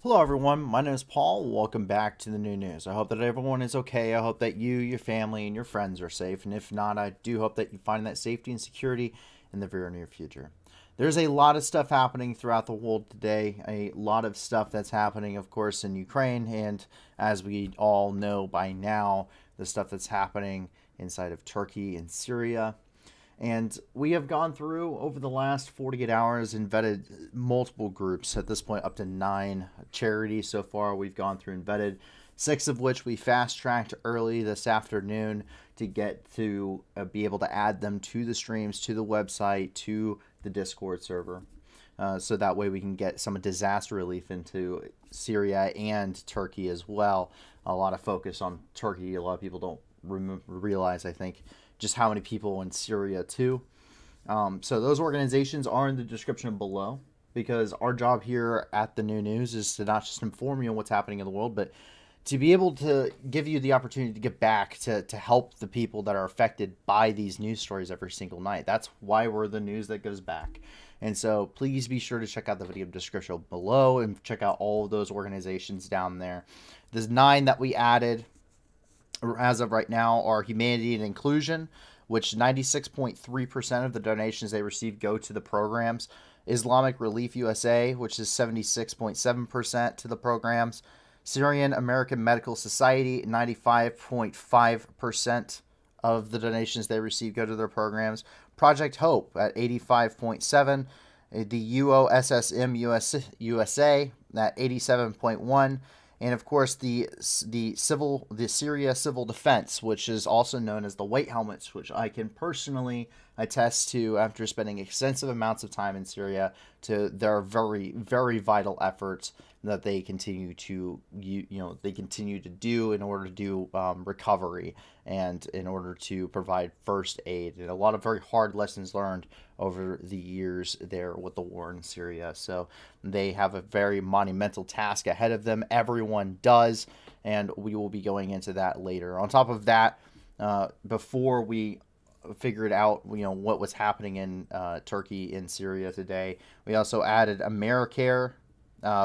Hello, everyone. My name is Paul. Welcome back to the new news. I hope that everyone is okay. I hope that you, your family, and your friends are safe. And if not, I do hope that you find that safety and security in the very near future. There's a lot of stuff happening throughout the world today. A lot of stuff that's happening, of course, in Ukraine. And as we all know by now, the stuff that's happening inside of Turkey and Syria. And we have gone through over the last 48 hours and vetted multiple groups. At this point, up to 9 charities so far we've gone through and vetted, 6 of which we fast tracked early this afternoon to get to be able to add them to the streams, to the website, to the Discord server. So that way we can get some disaster relief into Syria and Turkey as well. A lot of focus on Turkey. A lot of people don't realize, I think, just how many people in Syria too. So those organizations are in the description below, because our job here at the New News is to not just inform you on what's happening in the world, but to be able to give you the opportunity to get back to help the people that are affected by these news stories every single night. That's why we're the news that goes back. And so please be sure to check out the video description below and check out all of those organizations down there. There's 9 that we added as of right now are Humanity and Inclusion, which 96.3% of the donations they receive go to the programs. Islamic Relief USA, which is 76.7% to the programs. Syrian American Medical Society, 95.5% of the donations they receive go to their programs. Project Hope at 85.7%. The UOSSM USA at 87.1%. And of course, the Syria Civil Defense, which is also known as the White Helmets, which I can personally attest to after spending extensive amounts of time in Syria, to their very, very vital efforts that they continue to do in order to do recovery and in order to provide first aid, and a lot of very hard lessons learned over the years there with the war in Syria. So they have a very monumental task ahead of them. Everyone does, and we will be going into that later. On top of that, before we figured out what was happening in Turkey and Syria today, we also added AmeriCare,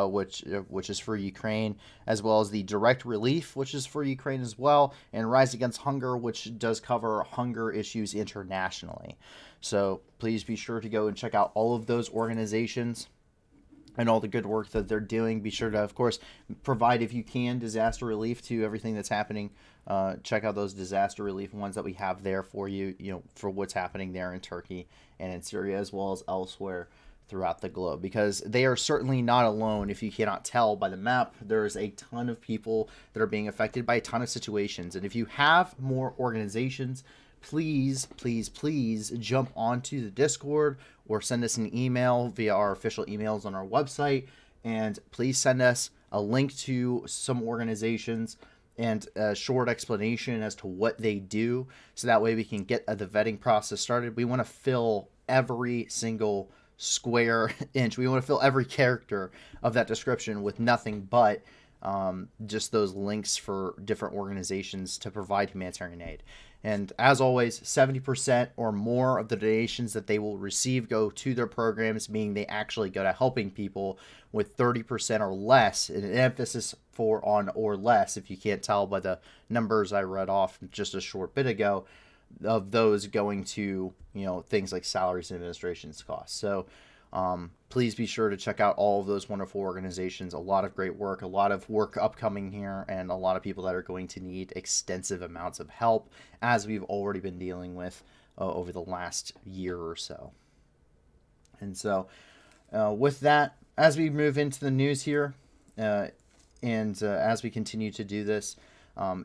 which is for Ukraine, as well as the Direct Relief, which is for Ukraine as well, and Rise Against Hunger, which does cover hunger issues internationally. So please be sure to go and check out all of those organizations and all the good work that they're doing. Be sure to, of course, provide, if you can, disaster relief to everything that's happening. Check out those disaster relief ones that we have there for you, for what's happening there in Turkey and in Syria, as well as elsewhere throughout the globe, because they are certainly not alone. If you cannot tell by the map, there's a ton of people that are being affected by a ton of situations. And if you have more organizations, please jump onto the Discord or send us an email via our official emails on our website, and please send us a link to some organizations and a short explanation as to what they do, so that way we can get the vetting process started. We want to fill every single square inch. We want to fill every character of that description with nothing but just those links for different organizations to provide humanitarian aid. And as always, 70% or more of the donations that they will receive go to their programs, meaning they actually go to helping people, with 30% or less, and an emphasis for on or less, if you can't tell by the numbers I read off just a short bit ago, of those going to things like salaries and administration's costs. So please be sure to check out all of those wonderful organizations. A lot of great work, a lot of work upcoming here, and a lot of people that are going to need extensive amounts of help, as we've already been dealing with over the last year or so. And so with that, as we move into the news here, and as we continue to do this,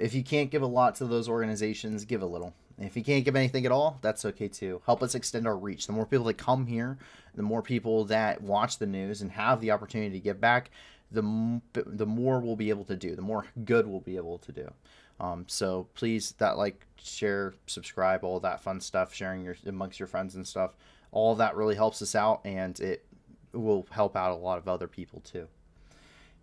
if you can't give a lot to those organizations, give a little. If you can't give anything at all, that's okay too. Help us extend our reach. The more people that come here, the more people that watch the news and have the opportunity to give back, the more we'll be able to do, the more good we'll be able to do. So please, share, subscribe, all that fun stuff, sharing amongst your friends and stuff. All of that really helps us out, and it will help out a lot of other people too.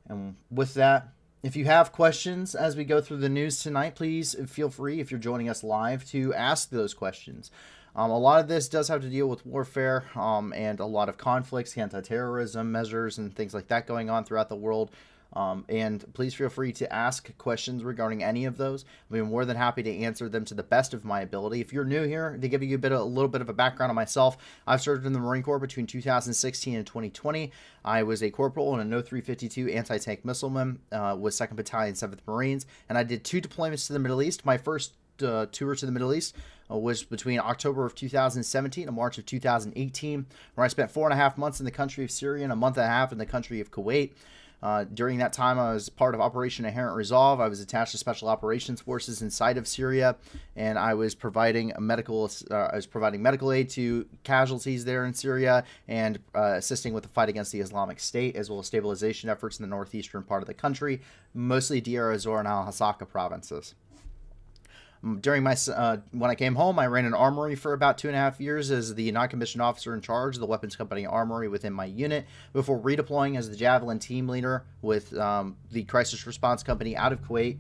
And with that, if you have questions as we go through the news tonight, please feel free, if you're joining us live, to ask those questions. A lot of this does have to deal with warfare and a lot of conflicts, anti-terrorism measures, and things like that going on throughout the world. And please feel free to ask questions regarding any of those. I'll be more than happy to answer them to the best of my ability. If you're new here, to give you a little bit of a background on myself, I've served in the Marine Corps between 2016 and 2020. I was a corporal in a No. 352 anti-tank missileman with 2nd Battalion, 7th Marines, and I did 2 deployments to the Middle East. My first tour to the Middle East was between October of 2017 and March of 2018, where I spent 4.5 months in the country of Syria and a month and a half in the country of Kuwait. During that time, I was part of Operation Inherent Resolve. I was attached to Special Operations Forces inside of Syria, and I was providing medical aid to casualties there in Syria and assisting with the fight against the Islamic State, as well as stabilization efforts in the northeastern part of the country, mostly Deir ez-Zor and Al-Hasaka provinces. During my when I came home, I ran an armory for about 2.5 years as the non-commissioned officer in charge of the weapons company armory within my unit, before redeploying as the Javelin team leader with the crisis response company out of Kuwait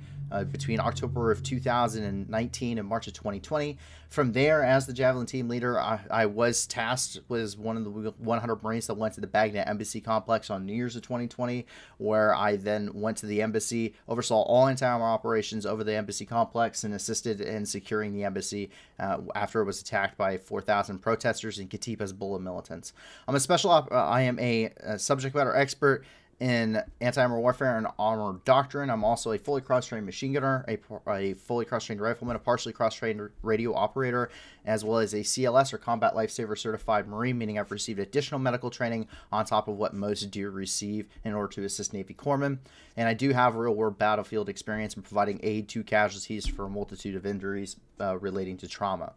between October of 2019 and March of 2020. From there, as the Javelin team leader, I was tasked with one of the 100 Marines that went to the Baghdad Embassy complex on New Year's of 2020, where I then went to the embassy, oversaw all anti-armor operations over the embassy complex, and assisted in securing the embassy after it was attacked by 4,000 protesters and Katiba's Hezbollah militants. I am a subject matter expert in anti-armor warfare and armor doctrine. I'm also a fully cross-trained machine gunner, a fully cross-trained rifleman, a partially cross-trained radio operator, as well as a CLS or Combat Lifesaver Certified Marine, meaning I've received additional medical training on top of what most do receive in order to assist Navy corpsmen. And I do have real-world battlefield experience in providing aid to casualties for a multitude of injuries relating to trauma.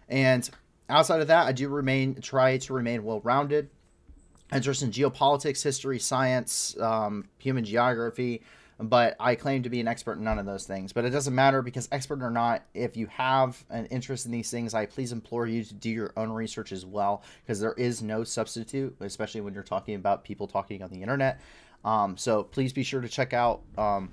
And outside of that, I do try to remain well-rounded. Interest in geopolitics, history, science, human geography, but I claim to be an expert in none of those things. But it doesn't matter, because expert or not, if you have an interest in these things, I please implore you to do your own research as well, because there is no substitute, especially when you're talking about people talking on the internet. So please be sure to check out,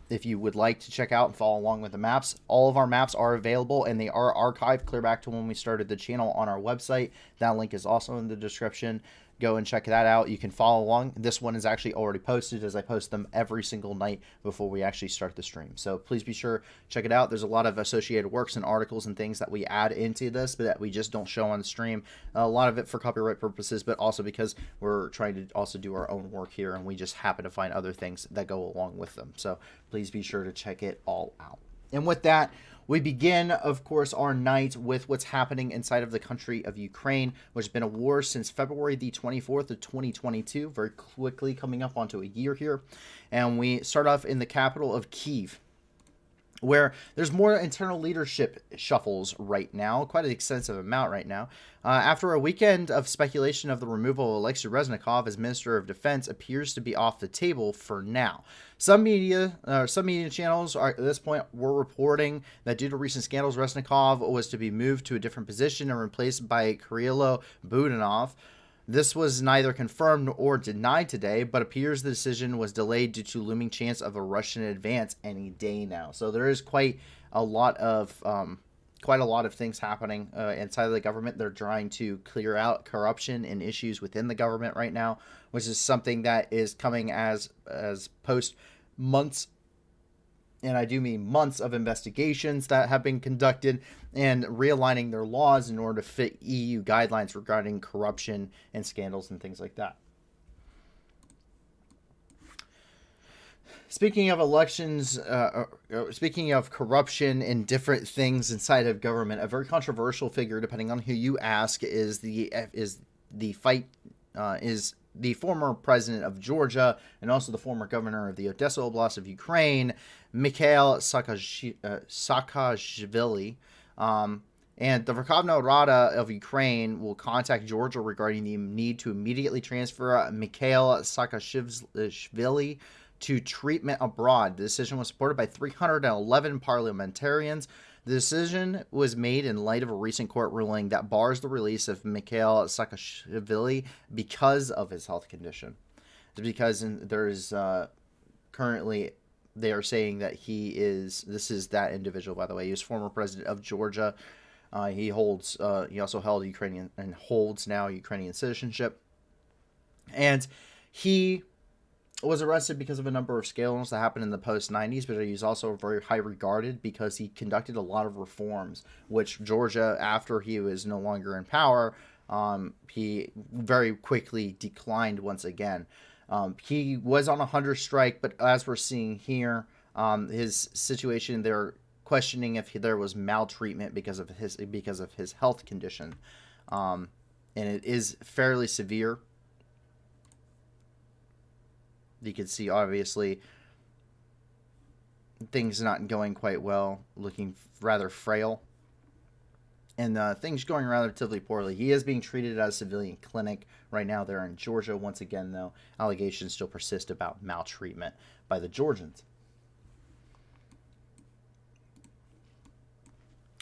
if you would like to check out and follow along with the maps. All of our maps are available, and they are archived clear back to when we started the channel on our website. That link is also in the description. Go and check that out. You can follow along. This one is actually already posted, as I post them every single night before we actually start the stream. So please be sure, check it out. There's a lot of associated works and articles and things that we add into this, but that we just don't show on the stream. A lot of it for copyright purposes, but also because we're trying to also do our own work here, and we just happen to find other things that go along with them. So please be sure to check it all out. And with that, we begin, of course, our night with what's happening inside of the country of Ukraine, which has been a war since February the 24th of 2022, very quickly coming up onto a year here. And we start off in the capital of Kyiv, where there's more internal leadership shuffles right now, quite an extensive amount right now. After a weekend of speculation of the removal of Alexei Reznikov as Minister of Defense appears to be off the table for now. Some media channels at this point were reporting that due to recent scandals, Reznikov was to be moved to a different position and replaced by Kirilo Budanov. This was neither confirmed or denied today, but appears the decision was delayed due to looming chance of a Russian advance any day now. So there is quite a lot of things happening inside of the government. They're trying to clear out corruption and issues within the government right now, which is something that is coming as post months, and I do mean months, of investigations that have been conducted and realigning their laws in order to fit EU guidelines regarding corruption and scandals and things like that. Speaking of elections, speaking of corruption and different things inside of government, a very controversial figure, depending on who you ask, is the former president of Georgia and also the former governor of the Odessa Oblast of Ukraine, Mikhail Saakashvili. And the Verkhovna Rada of Ukraine will contact Georgia regarding the need to immediately transfer Mikhail Saakashvili to treatment abroad. The decision was supported by 311 parliamentarians. The decision was made in light of a recent court ruling that bars the release of Mikhail Saakashvili because of his health condition. It's because there is currently, they are saying that this is that individual, by the way. He was former president of Georgia. He also held Ukrainian and holds now Ukrainian citizenship. And he was arrested because of a number of scandals that happened in the post-90s, but he's also very high regarded because he conducted a lot of reforms, which Georgia, after he was no longer in power, he very quickly declined once again. He was on a hunger strike, but as we're seeing here, his situation, they're questioning if there was maltreatment because of his health condition, and it is fairly severe. You can see, obviously, things not going quite well, looking rather frail, and things going relatively poorly. He is being treated at a civilian clinic right now there in Georgia. Once again, though, allegations still persist about maltreatment by the Georgians.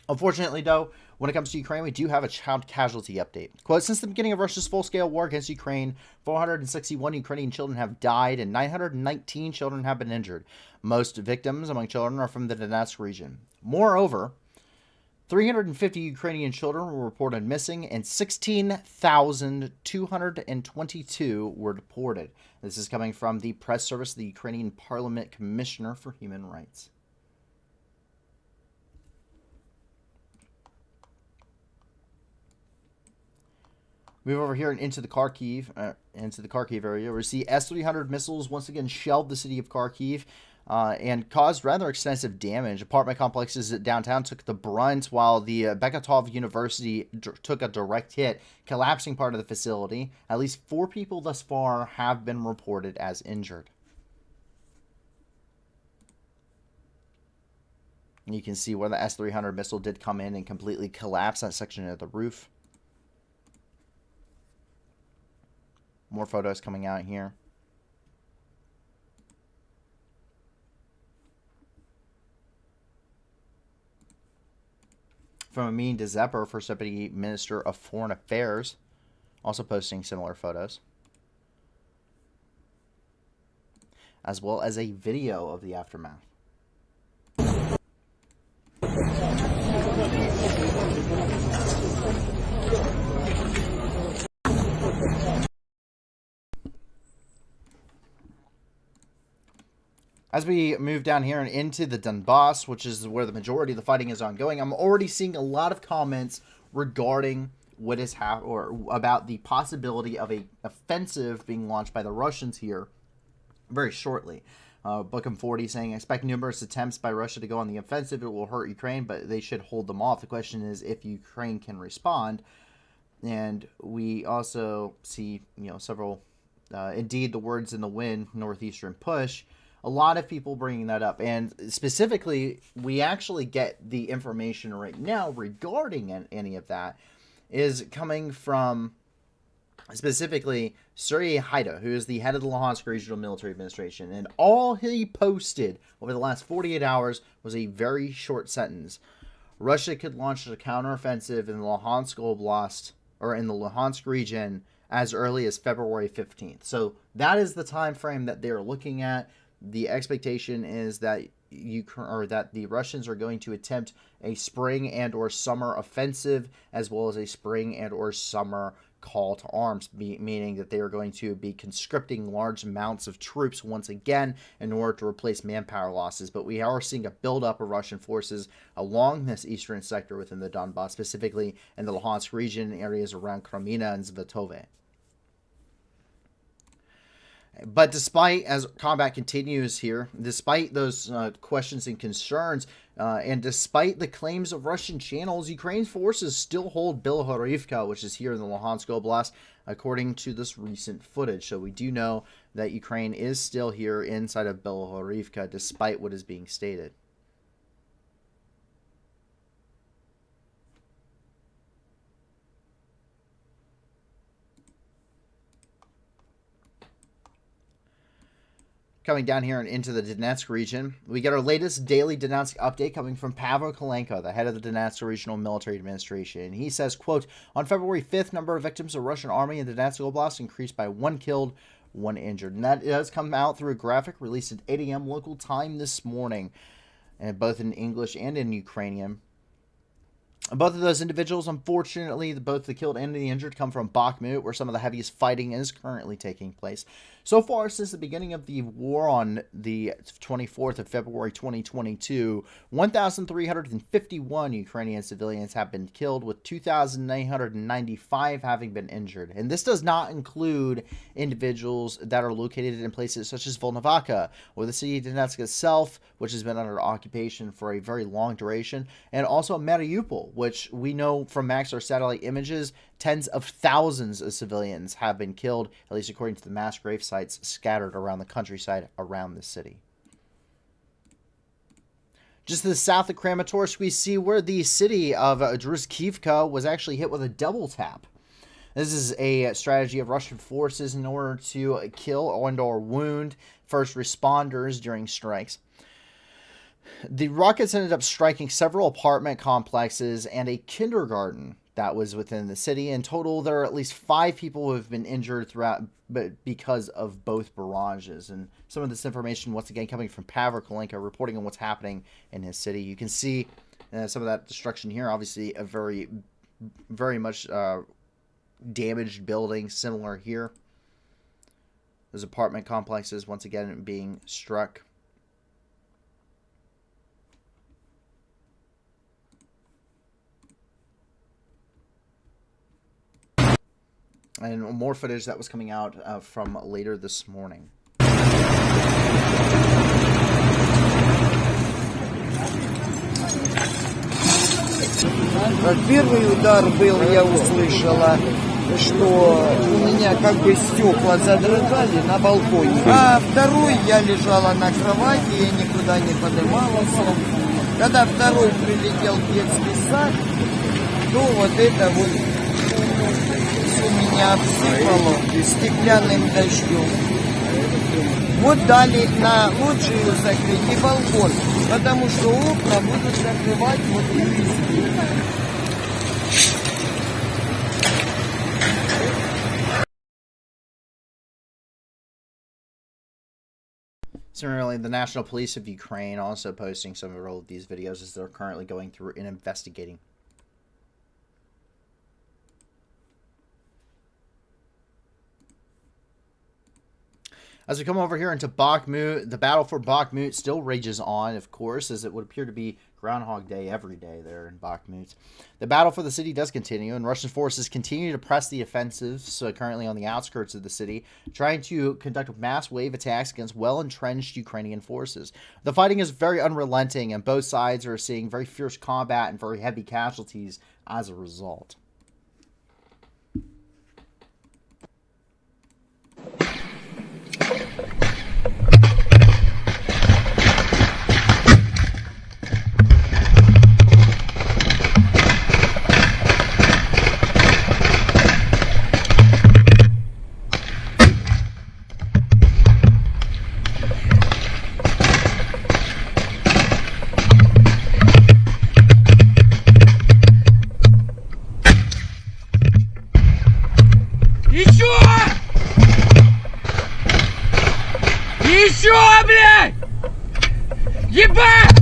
Unfortunately, though, when it comes to Ukraine, we do have a child casualty update. Quote, since the beginning of Russia's full-scale war against Ukraine, 461 Ukrainian children have died and 919 children have been injured. Most victims among children are from the Donetsk region. Moreover, 350 Ukrainian children were reported missing and 16,222 were deported. This is coming from the press service of the Ukrainian Parliament Commissioner for Human Rights. Move over here and into the Kharkiv area. We see S-300 missiles once again shelled the city of Kharkiv and caused rather extensive damage. Apartment complexes at downtown took the brunt, while the Bekatov University took a direct hit, collapsing part of the facility. At least 4 people thus far have been reported as injured. And you can see where the S-300 missile did come in and completely collapse that section of the roof. More photos coming out here. From Amin Dzepper, First Deputy Minister of Foreign Affairs, also posting similar photos. As well as a video of the aftermath. As we move down here and into the Donbass, which is where the majority of the fighting is ongoing, I'm already seeing a lot of comments regarding what is or about the possibility of a offensive being launched by the Russians here very shortly. Bookham 40 saying, expect numerous attempts by Russia to go on the offensive. It will hurt Ukraine, but they should hold them off. The question is if Ukraine can respond. And we also see, several, indeed, the words in the wind, northeastern push. A lot of people bringing that up, and specifically, we actually get the information right now regarding any of that is coming from specifically Syria Haida, who is the head of the Luhansk Regional Military Administration, and all he posted over the last 48 hours was a very short sentence. Russia could launch a counteroffensive in the Luhansk Oblast, or in the Luhansk region, as early as February 15th. So that is the time frame that they're looking at. The expectation is that the Russians are going to attempt a spring and or summer offensive, as well as a spring and or summer call to arms, meaning that they are going to be conscripting large amounts of troops once again in order to replace manpower losses. But we are seeing a buildup of Russian forces along this eastern sector within the Donbass, specifically in the Luhansk region, areas around Kremina and Zvetove. But despite, as combat continues here, despite those questions and concerns, and despite the claims of Russian channels, Ukraine's forces still hold Bilohorivka, which is here in the Luhansk Oblast, according to this recent footage. So we do know that Ukraine is still here inside of Bilohorivka, despite what is being stated. Coming down here and into the Donetsk region, we get our latest daily Donetsk update coming from Pavel Kolenko, the head of the Donetsk Regional Military Administration. He says, quote, on February 5th, number of victims of Russian army in Donetsk Oblast increased by 1 killed, 1 injured. And that does come out through a graphic released at 8 a.m. local time this morning, and both in English and in Ukrainian. Both of those individuals, unfortunately, both the killed and the injured, come from Bakhmut, where some of the heaviest fighting is currently taking place. So far, since the beginning of the war on the 24th of February 2022, 1,351 Ukrainian civilians have been killed, with 2,995 having been injured. And this does not include individuals that are located in places such as Volnovakha, or the city of Donetsk itself, which has been under occupation for a very long duration, and also Mariupol, which we know from Maxar satellite images, tens of thousands of civilians have been killed, at least according to the mass grave sites scattered around the countryside around the city. Just to the south of Kramatorsk, we see where the city of Druzhkivka was actually hit with a double tap. This is a strategy of Russian forces in order to kill and/or wound first responders during strikes. The rockets ended up striking several apartment complexes and a kindergarten that was within the city. In total, there are at least 5 people who have been injured throughout, but because of both barrages. And some of this information, once again, coming from Pavel Kolenko, reporting on what's happening in his city. You can see some of that destruction here. Obviously, a very, very much damaged building, similar here. Those apartment complexes, once again, being struck. And more footage that was coming out from later this morning. Первый удар был, я услышала, что у меня как бы стекла задрожали на балконе. А второй я лежала на кровати, я никуда не поднималась. Когда второй прилетел в детский сад, то вот это вот меня обсыпало стеклянным дождем. Вот дали на лоджию закрыть и балкон, потому что окна будут закрывать вот везде. Similarly, the National Police of Ukraine also posting some of all of these videos as they're currently going through and investigating. As we come over here into Bakhmut, the battle for Bakhmut still rages on, of course, as it would appear to be Groundhog Day every day there in Bakhmut. The battle for the city does continue, and Russian forces continue to press the offensive, so currently on the outskirts of the city, trying to conduct mass wave attacks against well-entrenched Ukrainian forces. The fighting is very unrelenting, and both sides are seeing very fierce combat and very heavy casualties as a result. Еще, блядь! Ебать!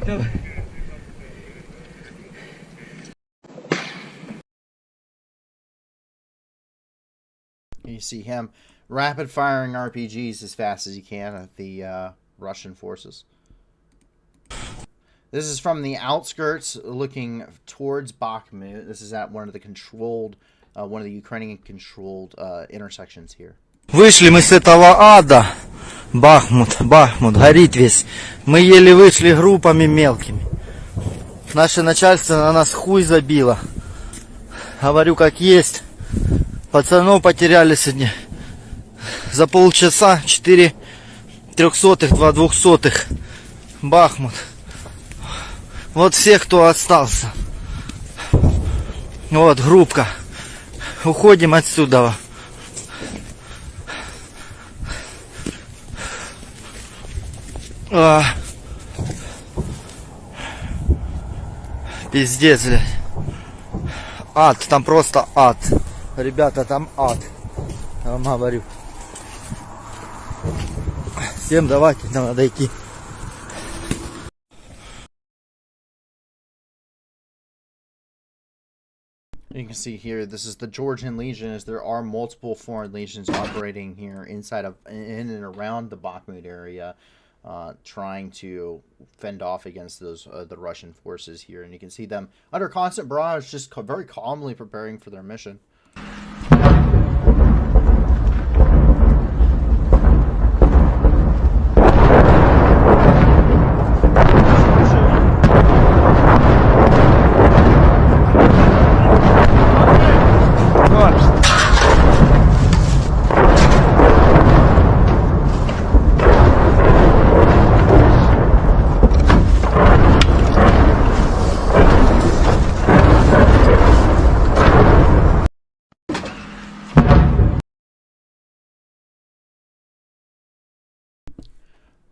Давай. You see him rapid firing RPGs as fast as he can at the Russian forces. This is from the outskirts looking towards Bakhmut. This is at one of the Ukrainian controlled intersections here. Вышли мы с этого ада. Бахмут, горит весь. Мы еле вышли группами мелкими. Наше начальство на нас хуй забило. Говорю как есть. Пацанов потеряли сегодня. За полчаса 4 трехсотых, 2 двухсотых. Бахмут. Вот все, кто остался. Вот группка. Уходим отсюда. Пиздец, блядь. Ад, там просто ад. Ребята, там ад. Я вам говорю. Всем давайте, нам надо идти. You can see here, this is the Georgian Legion, as there are multiple foreign legions operating here inside of, in and around the Bakhmut area, trying to fend off against those the Russian forces here. And you can see them under constant barrage, just very calmly preparing for their mission.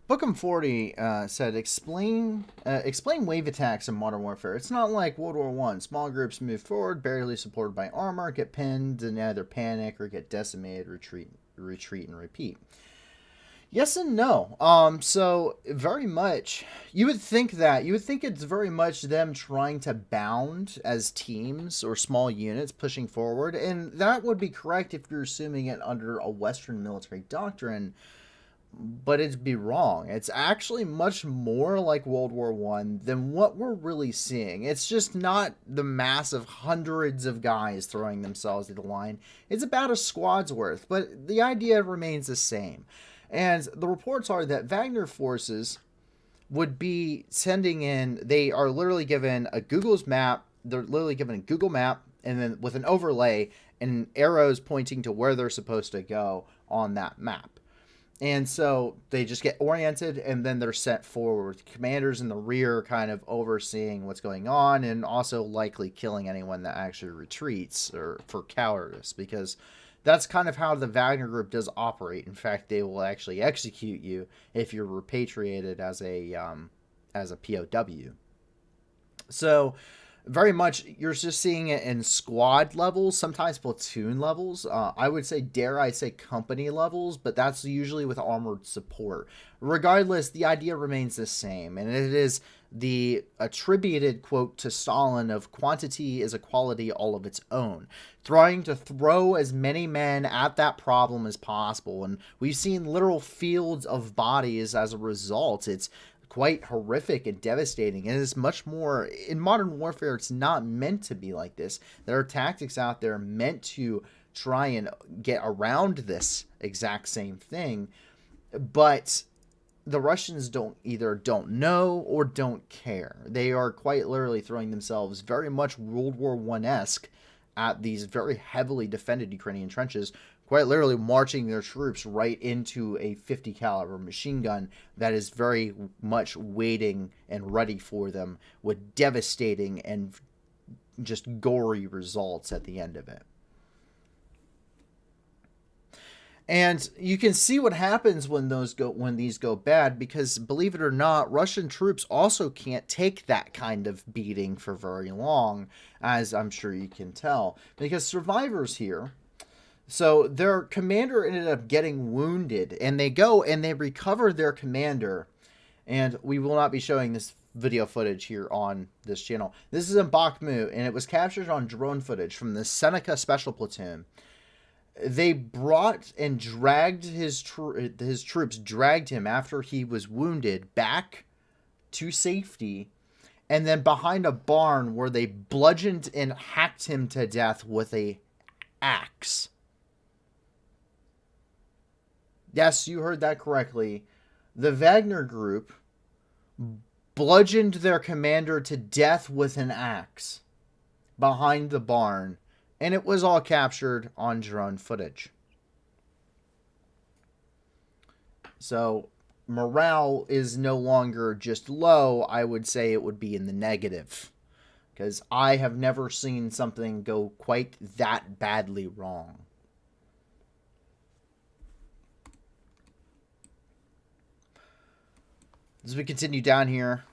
Bookham 40 said, explain wave attacks in modern warfare. It's not like World War I. Small groups move forward, barely supported by armor, get pinned, and either panic or get decimated, retreat, and repeat. Yes and no. So very much, you would think it's very much them trying to bound as teams or small units pushing forward, and that would be correct if you're assuming it under a Western military doctrine. But it'd be wrong. It's actually much more like World War I than what we're really seeing. It's just not the massive hundreds of guys throwing themselves at the line. It's about a squad's worth, but the idea remains the same. And the reports are that Wagner forces would be sending in, they are literally given a Google's map, they're literally given a Google map, and then with an overlay and arrows pointing to where they're supposed to go on that map. And so they just get oriented, and then they're sent forward. Commanders in the rear kind of overseeing what's going on, and also likely killing anyone that actually retreats or for cowardice, because that's kind of how the Wagner group does operate. In fact, they will actually execute you if you're repatriated as a POW. So very much, you're just seeing it in squad levels, sometimes platoon levels. I would say, dare I say, company levels, but that's usually with armored support. Regardless, the idea remains the same, and it is the attributed quote to Stalin of quantity is a quality all of its own, trying to throw as many men at that problem as possible. And we've seen literal fields of bodies as a result. It's quite horrific and devastating, and it's much more in modern warfare. It's not meant to be like this. There are tactics out there meant to try and get around this exact same thing, but the Russians either don't know or don't care. They are quite literally throwing themselves very much World War I-esque at these very heavily defended Ukrainian trenches, quite literally marching their troops right into a 50 caliber machine gun that is very much waiting and ready for them, with devastating and just gory results at the end of it. And you can see what happens when these go bad, because believe it or not, Russian troops also can't take that kind of beating for very long, as I'm sure you can tell, because survivors here. So their commander ended up getting wounded, and they go and they recover their commander. And we will not be showing this video footage here on this channel. This is in Bakhmut, and it was captured on drone footage from the Seneca Special Platoon. They brought and dragged his troops, dragged him after he was wounded back to safety, and then behind a barn where they bludgeoned and hacked him to death with a axe. Yes, you heard that correctly. The Wagner group bludgeoned their commander to death with an axe behind the barn, and it was all captured on drone footage. So morale is no longer just low. I would say it would be in the negative, because I have never seen something go quite that badly wrong. As we continue down here,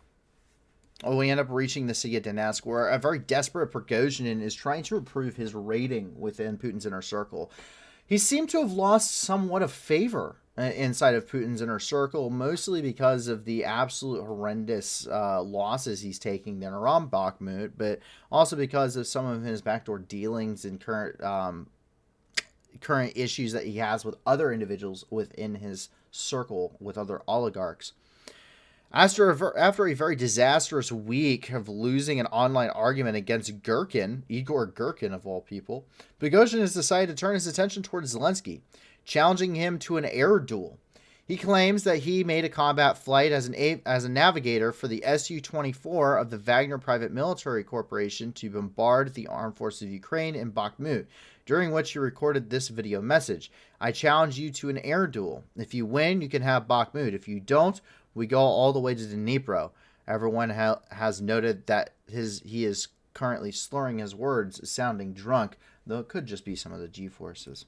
we end up reaching the Sea of Donetsk, where a very desperate Prigozhin is trying to improve his rating within Putin's inner circle. He seemed to have lost somewhat of favor inside of Putin's inner circle, mostly because of the absolute horrendous losses he's taking there around Bakhmut, but also because of some of his backdoor dealings and current issues that he has with other individuals within his circle, with other oligarchs. After a very disastrous week of losing an online argument against Igor Gherkin of all people, Boghossian has decided to turn his attention towards Zelensky, challenging him to an air duel. He claims that he made a combat flight as a navigator for the Su-24 of the Wagner Private Military Corporation to bombard the armed forces of Ukraine in Bakhmut, during which he recorded this video message. I challenge you to an air duel. If you win, you can have Bakhmut. If you don't, we go all the way to Dnipro. Everyone has noted that he is currently slurring his words, sounding drunk, though it could just be some of the G-forces.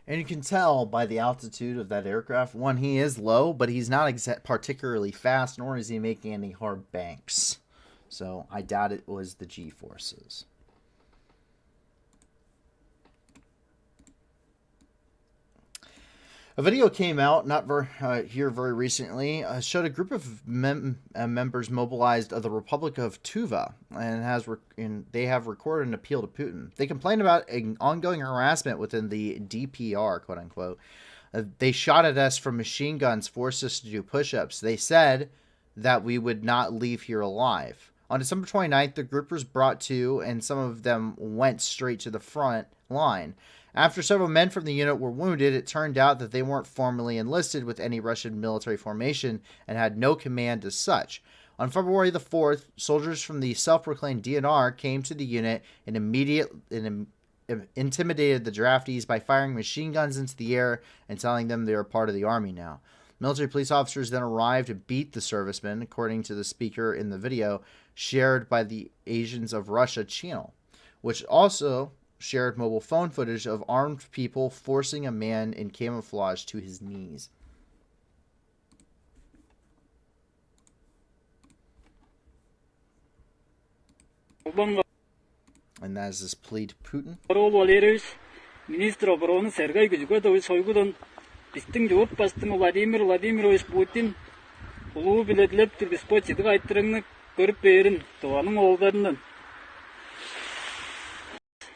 And you can tell by the altitude of that aircraft, one, he is low, but he's not particularly fast, nor is he making any hard banks. So I doubt it was the G-forces. A video came out very recently, showed a group of members mobilized of the Republic of Tuva, and they have recorded an appeal to Putin. They complained about an ongoing harassment within the DPR, quote unquote. They shot at us from machine guns, forced us to do push-ups. They said that we would not leave here alive. On December 29th, the group was brought to, and some of them went straight to the front line. After several men from the unit were wounded, it turned out that they weren't formally enlisted with any Russian military formation and had no command as such. On February the 4th, soldiers from the self-proclaimed DNR came to the unit and intimidated the draftees by firing machine guns into the air and telling them they were part of the army now. Military police officers then arrived to beat the servicemen, according to the speaker in the video shared by the Asians of Russia channel, which also shared mobile phone footage of armed people forcing a man in camouflage to his knees. And that is this plea to Putin. Министр обороны Сергей Гжигодович Шойгудон бистин жооп бастың Владимир Владимирович Путин улуу билетлеп Түркиспо чидик айттырыңны көрүп берин туанын оолдарынан.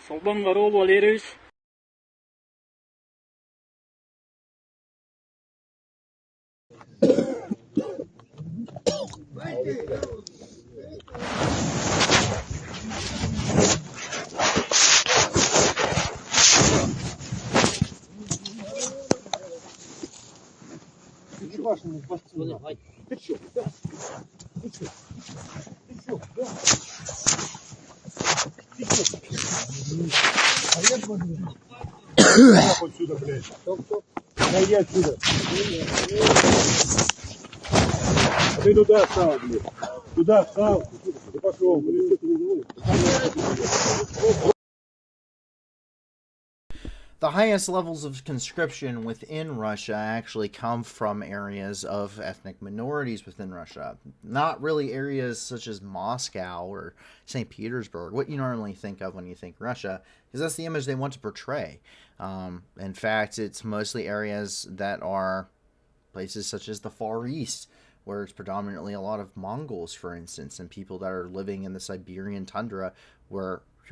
Солбан Гарол Валерьевич Отсюда, блядь. Найди отсюда. А ты туда встал, блядь. Туда встал. Ты пошел, блядь. The highest levels of conscription within Russia actually come from areas of ethnic minorities within Russia. Not really areas such as Moscow or St. Petersburg, what you normally think of when you think Russia, because that's the image they want to portray. In fact, it's mostly areas that are places such as the Far East, where it's predominantly a lot of Mongols, for instance, and people that are living in the Siberian tundra, who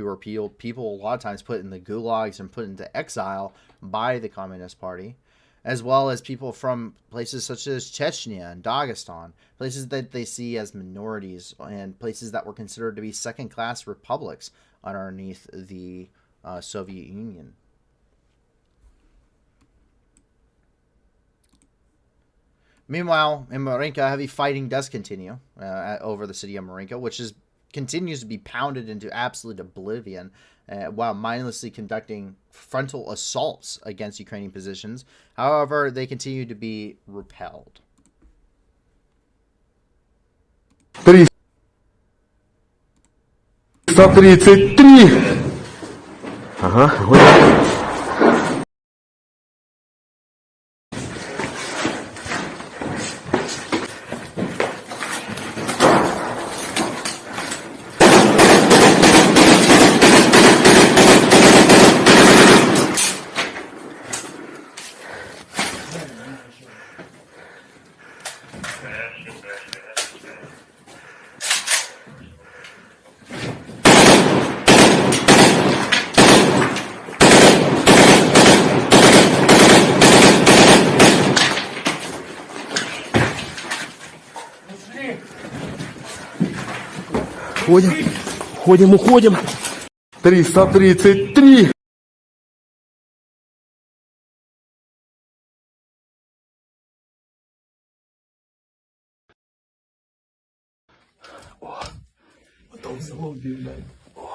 are people a lot of times put in the gulags and put into exile by the Communist Party, as well as people from places such as Chechnya and Dagestan, places that they see as minorities and places that were considered to be second-class republics underneath the Soviet Union. Meanwhile, in Marinka, heavy fighting does continue over the city of Marinka, which continues to be pounded into absolute oblivion while mindlessly conducting frontal assaults against Ukrainian positions. However, they continue to be repelled. 333. Ага. Уходим. 333. Потом залупі, блядь. О.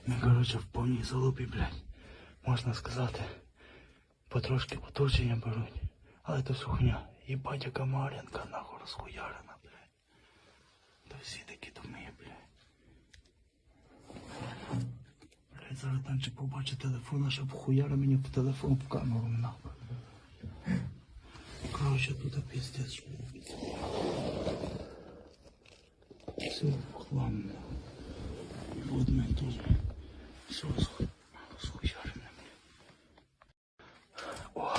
Ми, коротше, в повній залупі, блядь. Можна сказати, потрошки поточення беруть. Але то сухня. Єбать, яка Мар'янка, нахуй, розхуярена, блядь. Та всі такі думи, блядь. Блядь, зараз танчик побачить телефон, щоб хуяра мені в телефон в камеру, нахуй. Коротше, тут пиздець, що робиться. Все в хлам. Вот ми тут. Все схуярене. О!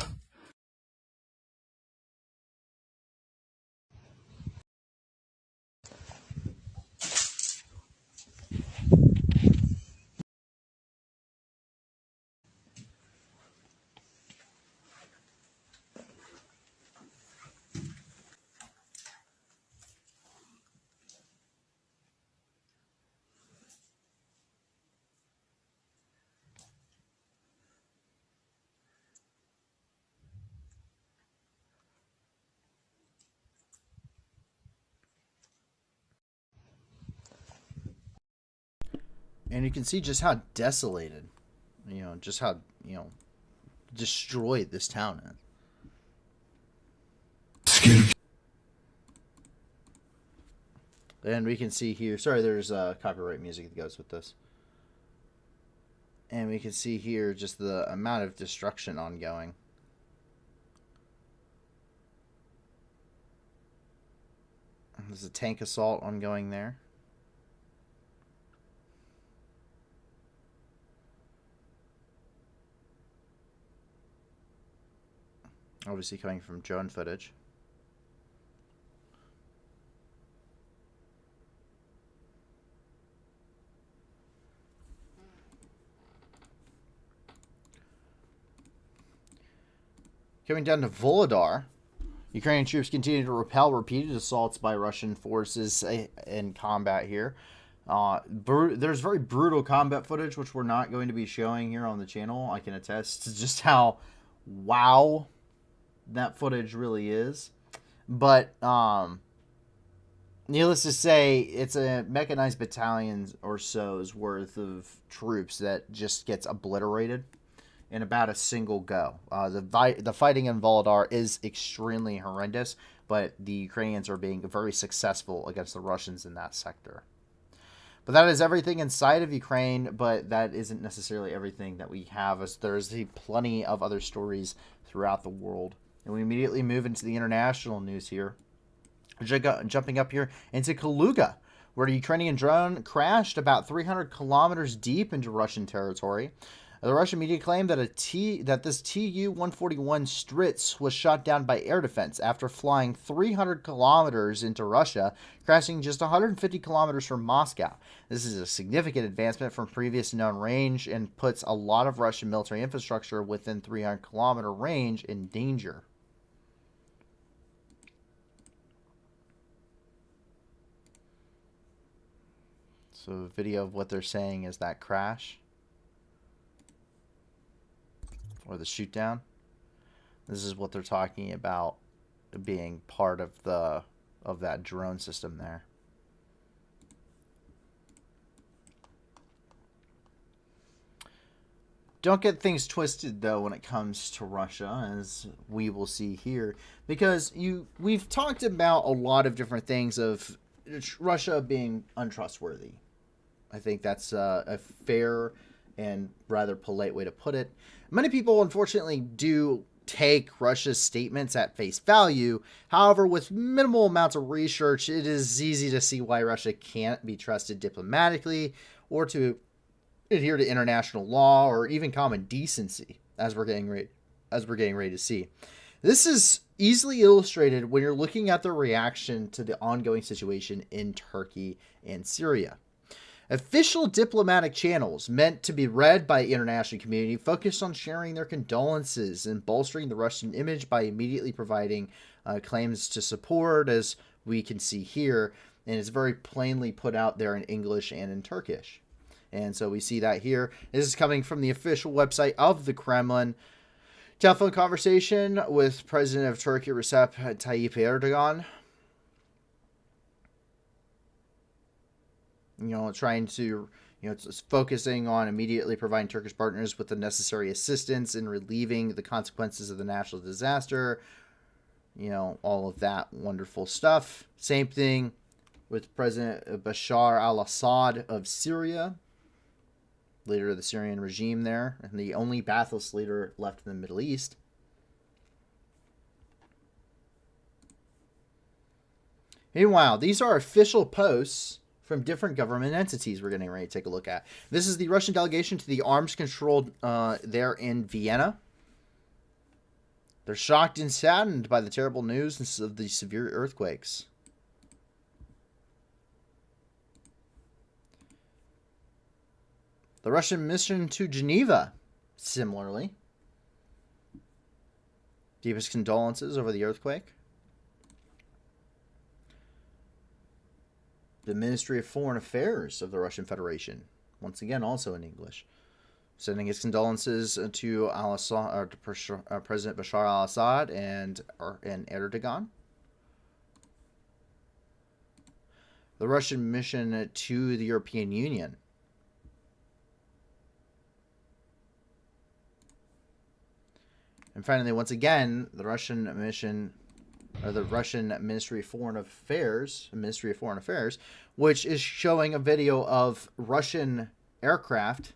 And you can see just how desolated, just how, destroyed this town is. And we can see here, sorry, there's copyright music that goes with this. And we can see here just the amount of destruction ongoing. There's a tank assault ongoing there. Obviously coming from drone footage. Coming down to Volodar, Ukrainian troops continue to repel repeated assaults by Russian forces in combat here. There's very brutal combat footage, which we're not going to be showing here on the channel. I can attest to just how wow that footage really is. But needless to say, it's a mechanized battalion or so's worth of troops that just gets obliterated in about a single go. The fighting in Volodar is extremely horrendous, but the Ukrainians are being very successful against the Russians in that sector. But that is everything inside of Ukraine, but that isn't necessarily everything that we have, as there's plenty of other stories throughout the world. And we immediately move into the international news here. Jumping up here into Kaluga, where a Ukrainian drone crashed about 300 kilometers deep into Russian territory. The Russian media claimed that this Tu-141 Stritz was shot down by air defense after flying 300 kilometers into Russia, crashing just 150 kilometers from Moscow. This is a significant advancement from previous known range and puts a lot of Russian military infrastructure within 300-kilometer range in danger. So a video of what they're saying is that crash. Or the shoot down. This is what they're talking about being part of that drone system there. Don't get things twisted though when it comes to Russia, as we will see here, because we've talked about a lot of different things of Russia being untrustworthy. I think that's a fair and rather polite way to put it. Many people, unfortunately, do take Russia's statements at face value. However, with minimal amounts of research, it is easy to see why Russia can't be trusted diplomatically or to adhere to international law or even common decency, as we're getting ready to see. This is easily illustrated when you're looking at the reaction to the ongoing situation in Turkey and Syria. Official diplomatic channels meant to be read by the international community focused on sharing their condolences and bolstering the Russian image by immediately providing claims to support, as we can see here, and it's very plainly put out there in English and in Turkish. And so we see that here. This is coming from the official website of the Kremlin. Telephone conversation with President of Turkey Recep Tayyip Erdogan. Trying to, it's focusing on immediately providing Turkish partners with the necessary assistance in relieving the consequences of the national disaster. All of that wonderful stuff. Same thing with President Bashar al-Assad of Syria, leader of the Syrian regime there, and the only Ba'athist leader left in the Middle East. Meanwhile, these are official posts from different government entities we're getting ready to take a look at. This is the Russian delegation to the arms control there in Vienna. They're shocked and saddened by the terrible news of the severe earthquakes. The Russian mission to Geneva, similarly. Deepest condolences over the earthquake. The Ministry of Foreign Affairs of the Russian Federation, once again also in English, sending its condolences to President Bashar al-Assad and Erdogan. The Russian mission to the European Union. And finally, once again, the Russian mission, or the Russian Ministry of Foreign Affairs, which is showing a video of Russian aircraft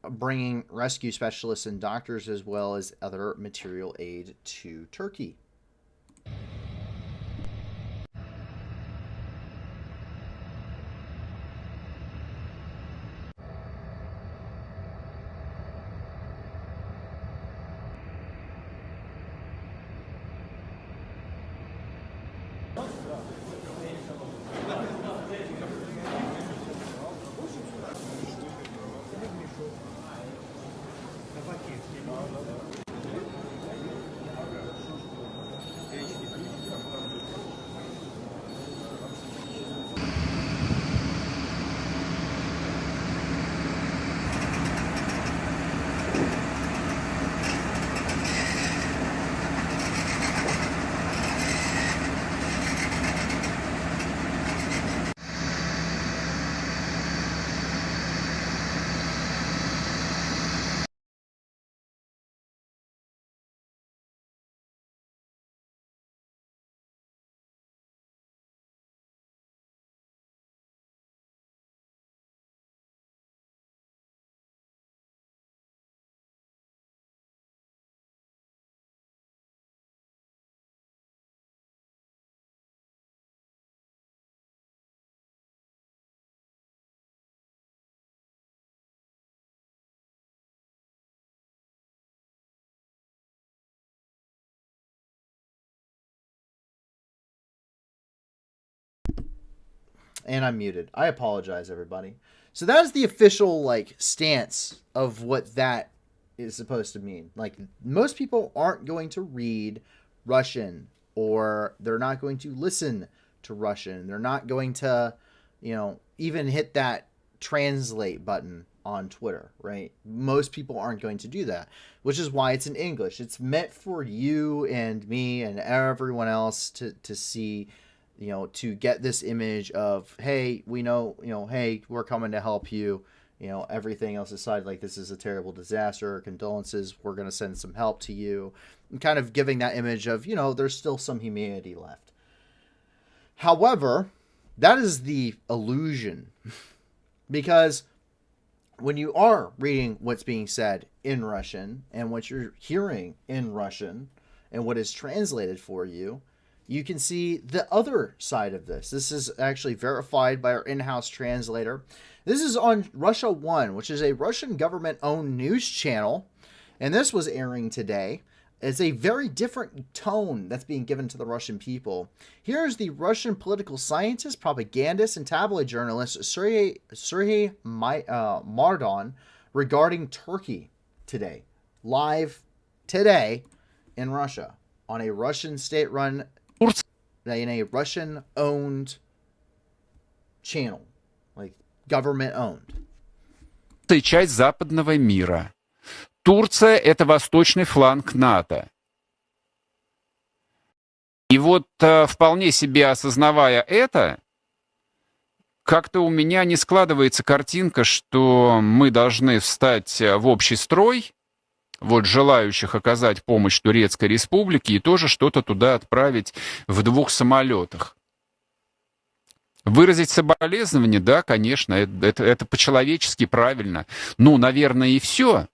bringing rescue specialists and doctors as well as other material aid to Turkey. And I'm muted. I apologize, everybody. So that is the official stance of what that is supposed to mean. Most people aren't going to read Russian, or they're not going to listen to Russian. They're not going to, even hit that translate button on Twitter, right? Most people aren't going to do that, which is why it's in English. It's meant for you and me and everyone else to see, to get this image of, hey, we know, hey, we're coming to help you. Everything else aside, like, this is a terrible disaster, condolences, we're going to send some help to you, and kind of giving that image of, there's still some humanity left. However, that is the illusion, because when you are reading what's being said in Russian and what you're hearing in Russian and what is translated for you, you can see the other side of this. This is actually verified by our in-house translator. This is on Russia One, which is a Russian government-owned news channel, and this was airing today. It's a very different tone that's being given to the Russian people. Here's the Russian political scientist, propagandist, and tabloid journalist Sergei Mardon regarding Turkey today. Live today in Russia on a Russian state-run, in a Russian-owned channel, like government-owned. Часть западного мира. Турция – это восточный фланг НАТО. И вот вполне себе осознавая это, как-то у меня не складывается картинка, что мы должны встать в общий строй, вот желающих оказать помощь Турецкой Республике, и тоже что-то туда отправить в 2 самолетах. Выразить соболезнование, да, конечно, это по-человечески правильно. Ну, наверное, и все.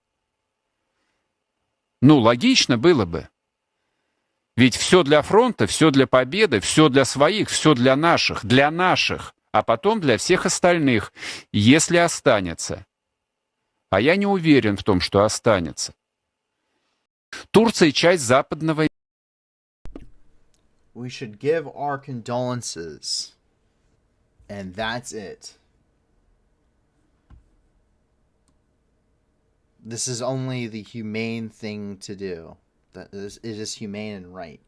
Ну, логично было бы. Ведь все для фронта, все для победы, все для своих, все для наших, а потом для всех остальных, если останется. А я не уверен в том, что останется. Турция часть западного. We should give our condolences. And that's it. This is only the humane thing to do. It is humane and right.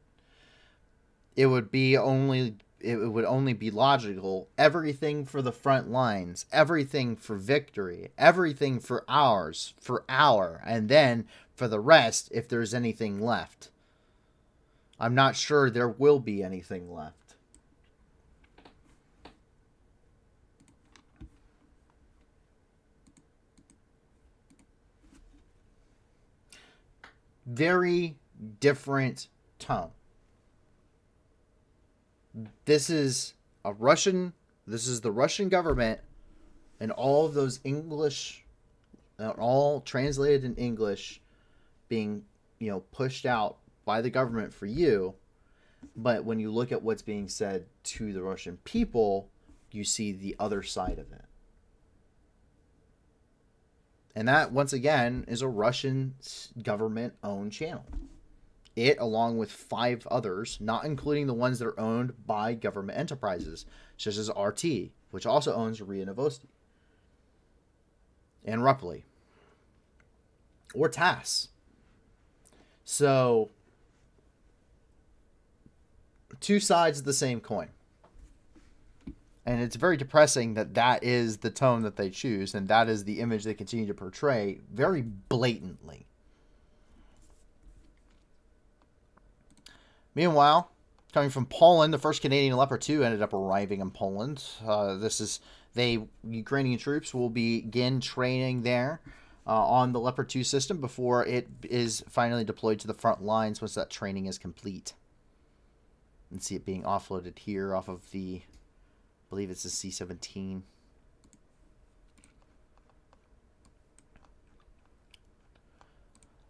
It would only be logical. Everything for the front lines, everything for victory, everything for our, and then for the rest, if there's anything left. I'm not sure there will be anything left. Very different tone. This is the Russian government, and all of those English, all translated in English, being, pushed out by the government for you. But when you look at what's being said to the Russian people, you see the other side of it. And that, once again, is a Russian government-owned channel. It, along with 5 others, not including the ones that are owned by government enterprises, such as RT, which also owns RIA Novosti, and Rupli, or TASS. So, 2 sides of the same coin. And it's very depressing that that is the tone that they choose, and that is the image they continue to portray very blatantly. Meanwhile, coming from Poland, the first Canadian Leopard 2 ended up arriving in Poland. Ukrainian troops will begin training there on the Leopard 2 system before it is finally deployed to the front lines once that training is complete. And see it being offloaded here off of the, I believe it's the C-17.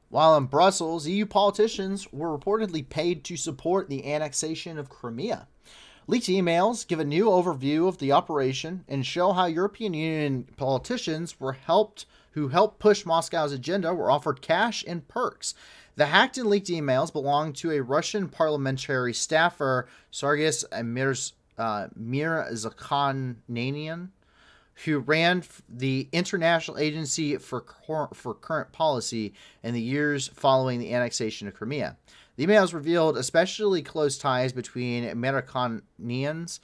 While in Brussels, EU politicians were reportedly paid to support the annexation of Crimea. Leaked emails give a new overview of the operation and show how European Union politicians who helped push Moscow's agenda were offered cash and perks. The hacked and leaked emails belong to a Russian parliamentary staffer, Sergei Mirzakhananian, who ran the International Agency for Current Policy in the years following the annexation of Crimea. The emails revealed especially close ties between Mirzakhananian's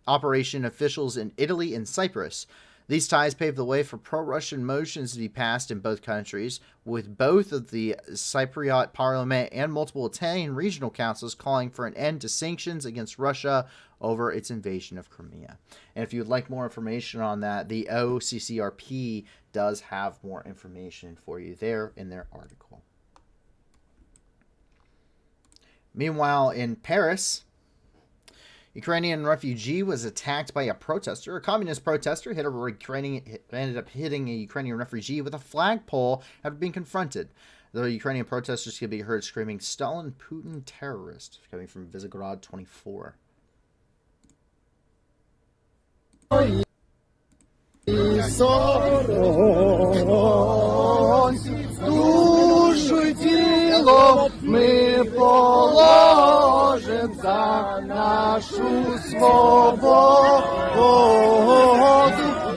operation officials in Italy and Cyprus. These ties paved the way for pro-Russian motions to be passed in both countries, with both of the Cypriot parliament and multiple Italian regional councils calling for an end to sanctions against Russia over its invasion of Crimea. And if you'd like more information on that, the OCCRP does have more information for you there in their article. Meanwhile, in Paris, Ukrainian refugee was attacked by a protester. A communist protester ended up hitting a Ukrainian refugee with a flagpole after being confronted. The Ukrainian protesters could be heard screaming, "Stalin, Putin, terrorist," coming from Visegrad 24. Душу тіло ми положим за нашу свободу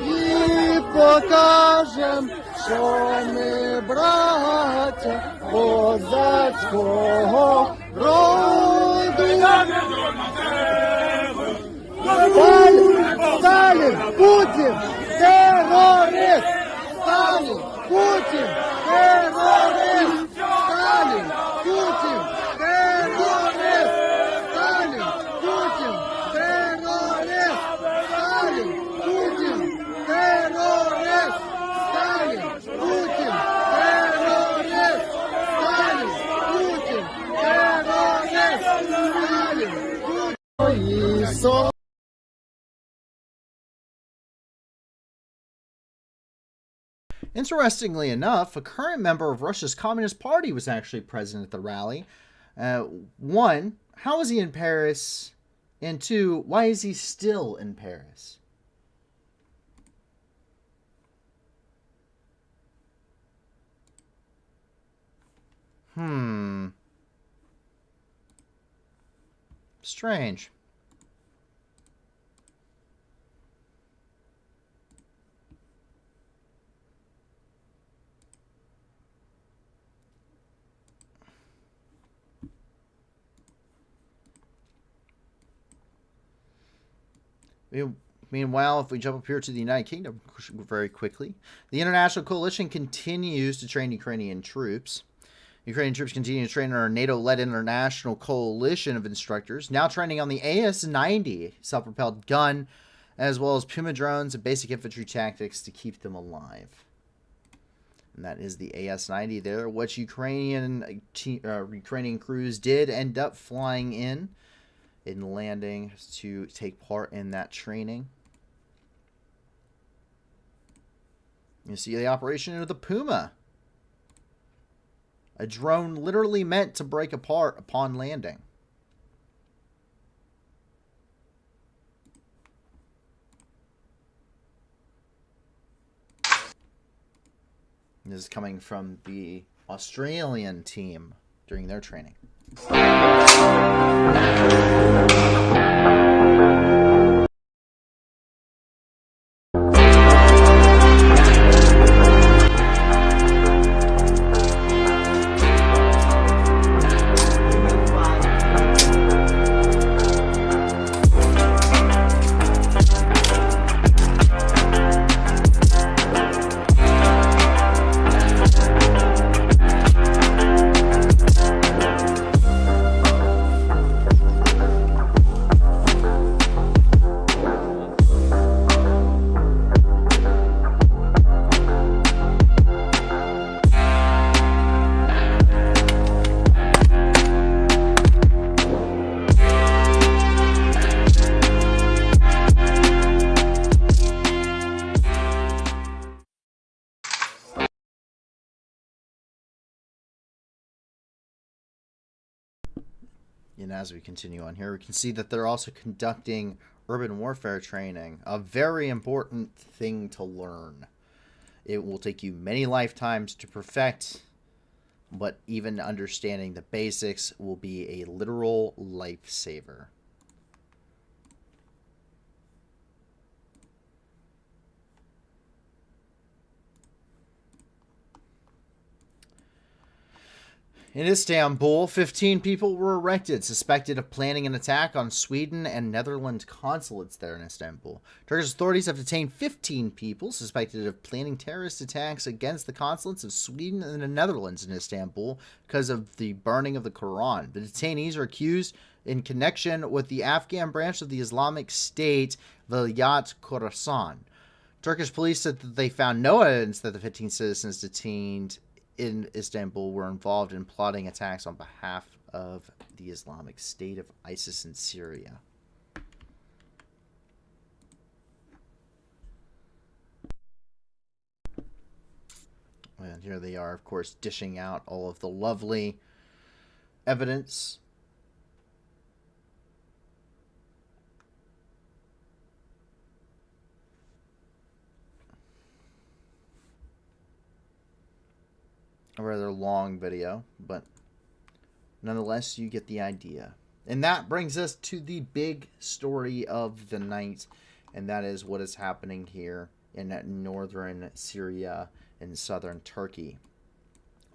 і покажем, що ми браття козацького роду. Сталін, Путін, терорист! Сталін, Путін, терорист! Сталін, Путін, терорист! Сталін, Путін, терорист! Сталін, Путін, терорист! Сталін, Путін, терорист! Сталін, Путін, терорист! Сталін, Путін. Interestingly enough, a current member of Russia's Communist Party was actually present at the rally. One, how is he in Paris? And two, why is he still in Paris? Strange. Meanwhile, if we jump up here to the United Kingdom very quickly, the international coalition continues to train Ukrainian troops. Ukrainian troops continue to train under a NATO-led international coalition of instructors, now training on the AS-90 self-propelled gun, as well as Puma drones and basic infantry tactics to keep them alive. And that is the AS-90 there, which Ukrainian crews did end up flying in landing to take part in that training. You see the operation of the Puma. A drone literally meant to break apart upon landing. This is coming from the Australian team during their training. And as we continue on here, we can see that they're also conducting urban warfare training, a very important thing to learn. It will take you many lifetimes to perfect, but even understanding the basics will be a literal lifesaver. In Istanbul, 15 people were arrested, suspected of planning an attack on Sweden and Netherlands consulates there in Istanbul. Turkish authorities have detained 15 people suspected of planning terrorist attacks against the consulates of Sweden and the Netherlands in Istanbul because of the burning of the Quran. The detainees are accused in connection with the Afghan branch of the Islamic State, Vilayat Khorasan. Turkish police said that they found no evidence that the 15 citizens detained in Istanbul were involved in plotting attacks on behalf of the Islamic State of ISIS in Syria. And here they are, of course, dishing out all of the lovely evidence. A rather long video, but nonetheless, you get the idea. And that brings us to the big story of the night, and that is what is happening here in northern Syria and southern Turkey,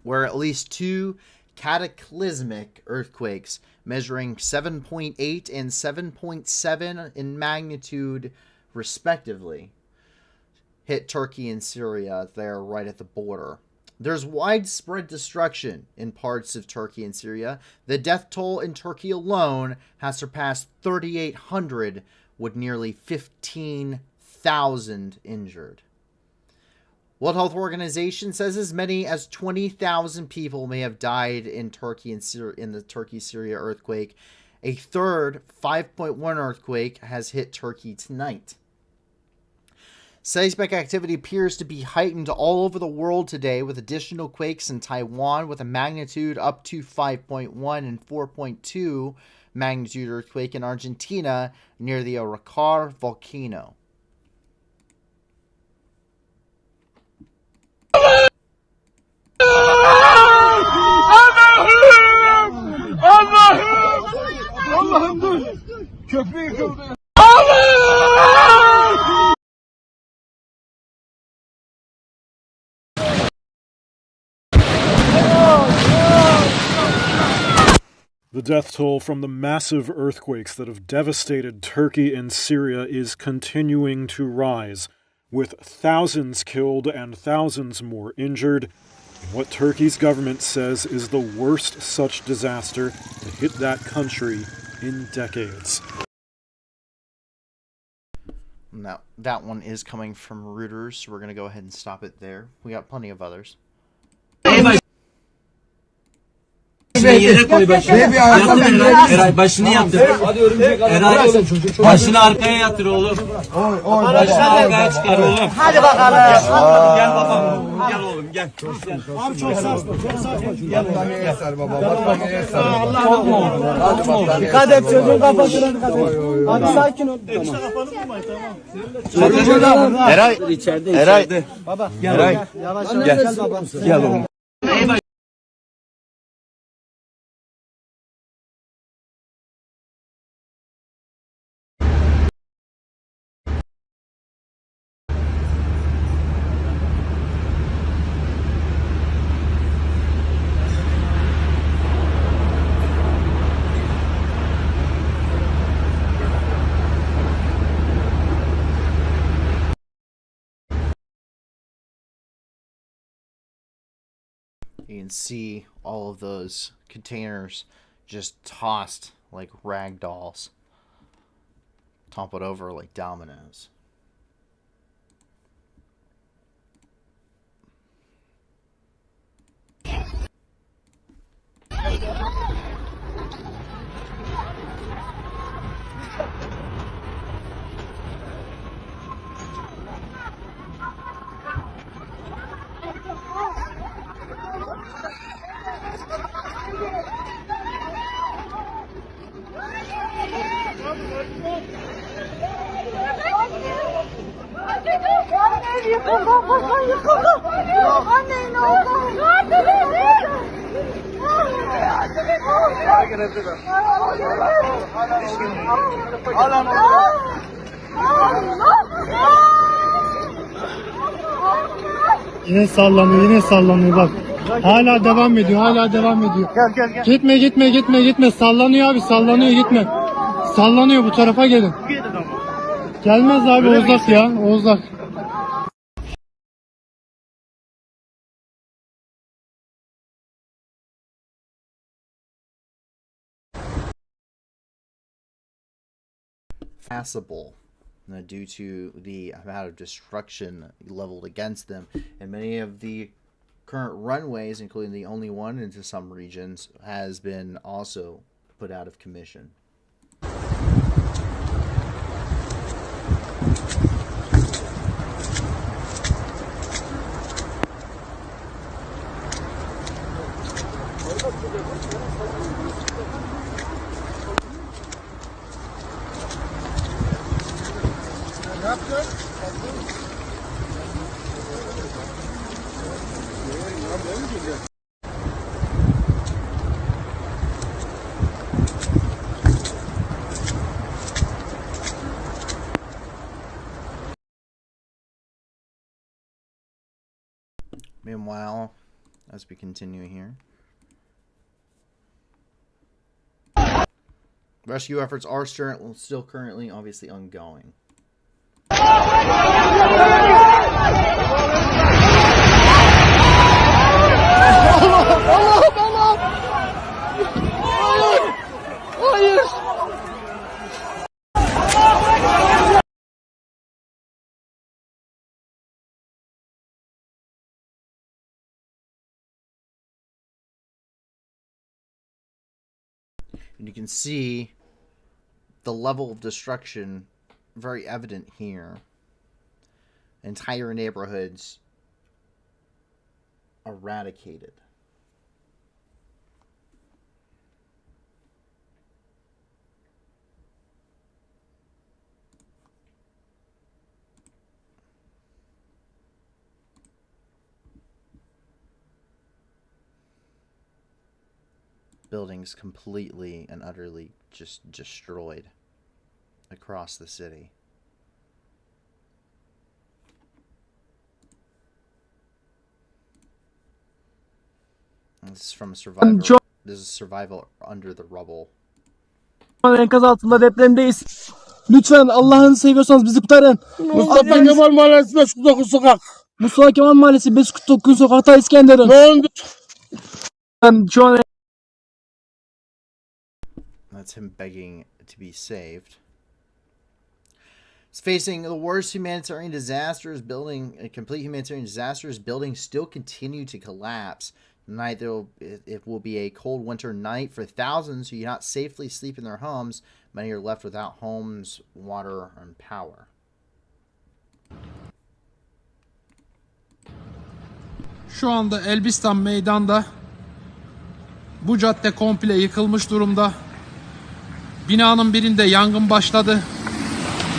where at least two cataclysmic earthquakes measuring 7.8 and 7.7 in magnitude, respectively, hit Turkey and Syria there right at the border. There's widespread destruction in parts of Turkey and Syria. The death toll in Turkey alone has surpassed 3,800, with nearly 15,000 injured. World Health Organization says as many as 20,000 people may have died in Turkey and in the Turkey-Syria earthquake. A third 5.1 earthquake has hit Turkey tonight. Seismic activity appears to be heightened all over the world today, with additional quakes in Taiwan with a magnitude up to 5.1 and 4.2 magnitude earthquake in Argentina near the Arakar volcano. Allah'ım dur. Köprü yıkıldı. The death toll from the massive earthquakes that have devastated Turkey and Syria is continuing to rise, with thousands killed and thousands more injured, in what Turkey's government says is the worst such disaster to hit that country in decades. Now, that one is coming from Reuters, so we're going to go ahead and stop it there. We got plenty of others. Yere koy başını. Eray başını yatır. Eray başını arkaya yatır oğlum. Başını arkaya çıkar oğlum. Hadi bakalım. Gel babam. Gel oğlum gel. Abi çok sarsma. Çok sarsma. Gel baba. Allah. Dikkat et çocuğun kafasına dikkat et. Hadi sakin ol. Tamam. Tamam. Eray. İçeride. Baba gel. Eray. Yavaş gel babam. Gel oğlum. You can see all of those containers just tossed like rag dolls, toppled over like dominoes. Yine sallanıyor bak. Hala devam ediyor, hala devam ediyor. Gitme. Sallanıyor abi, sallanıyor, gitme. Sallanıyor, bu tarafa gelin. Gelmez abi, o uzak ya, o uzak. Passable due to the amount of destruction leveled against them, and many of the current runways, including the only one into some regions, has been also put out of commission. Meanwhile, as we continue here, rescue efforts are still currently obviously ongoing. And you can see the level of destruction very evident here. Entire neighborhoods eradicated. Buildings completely and utterly just destroyed across the city. This is from survival. This is survival under the rubble. Enkaz altında depremdeyiz. Lütfen Allah'ını seviyorsanız bizi kurtarın. Mustafa Kemal Mahallesi 549 sokak. Mustafa Kemal Mahallesi 549 sokakta İskenderun. Ne oldu? Şu an That's him begging to be saved. It's facing the worst humanitarian disasters. Complete humanitarian disasters. Buildings still continue to collapse. Tonight it will be a cold winter night for thousands who cannot safely sleep in their homes. Many are left without homes, water, and power. Şu anda Elbistan meydanda. Bu cadde komple yıkılmış durumda. Binanın birinde yangın başladı.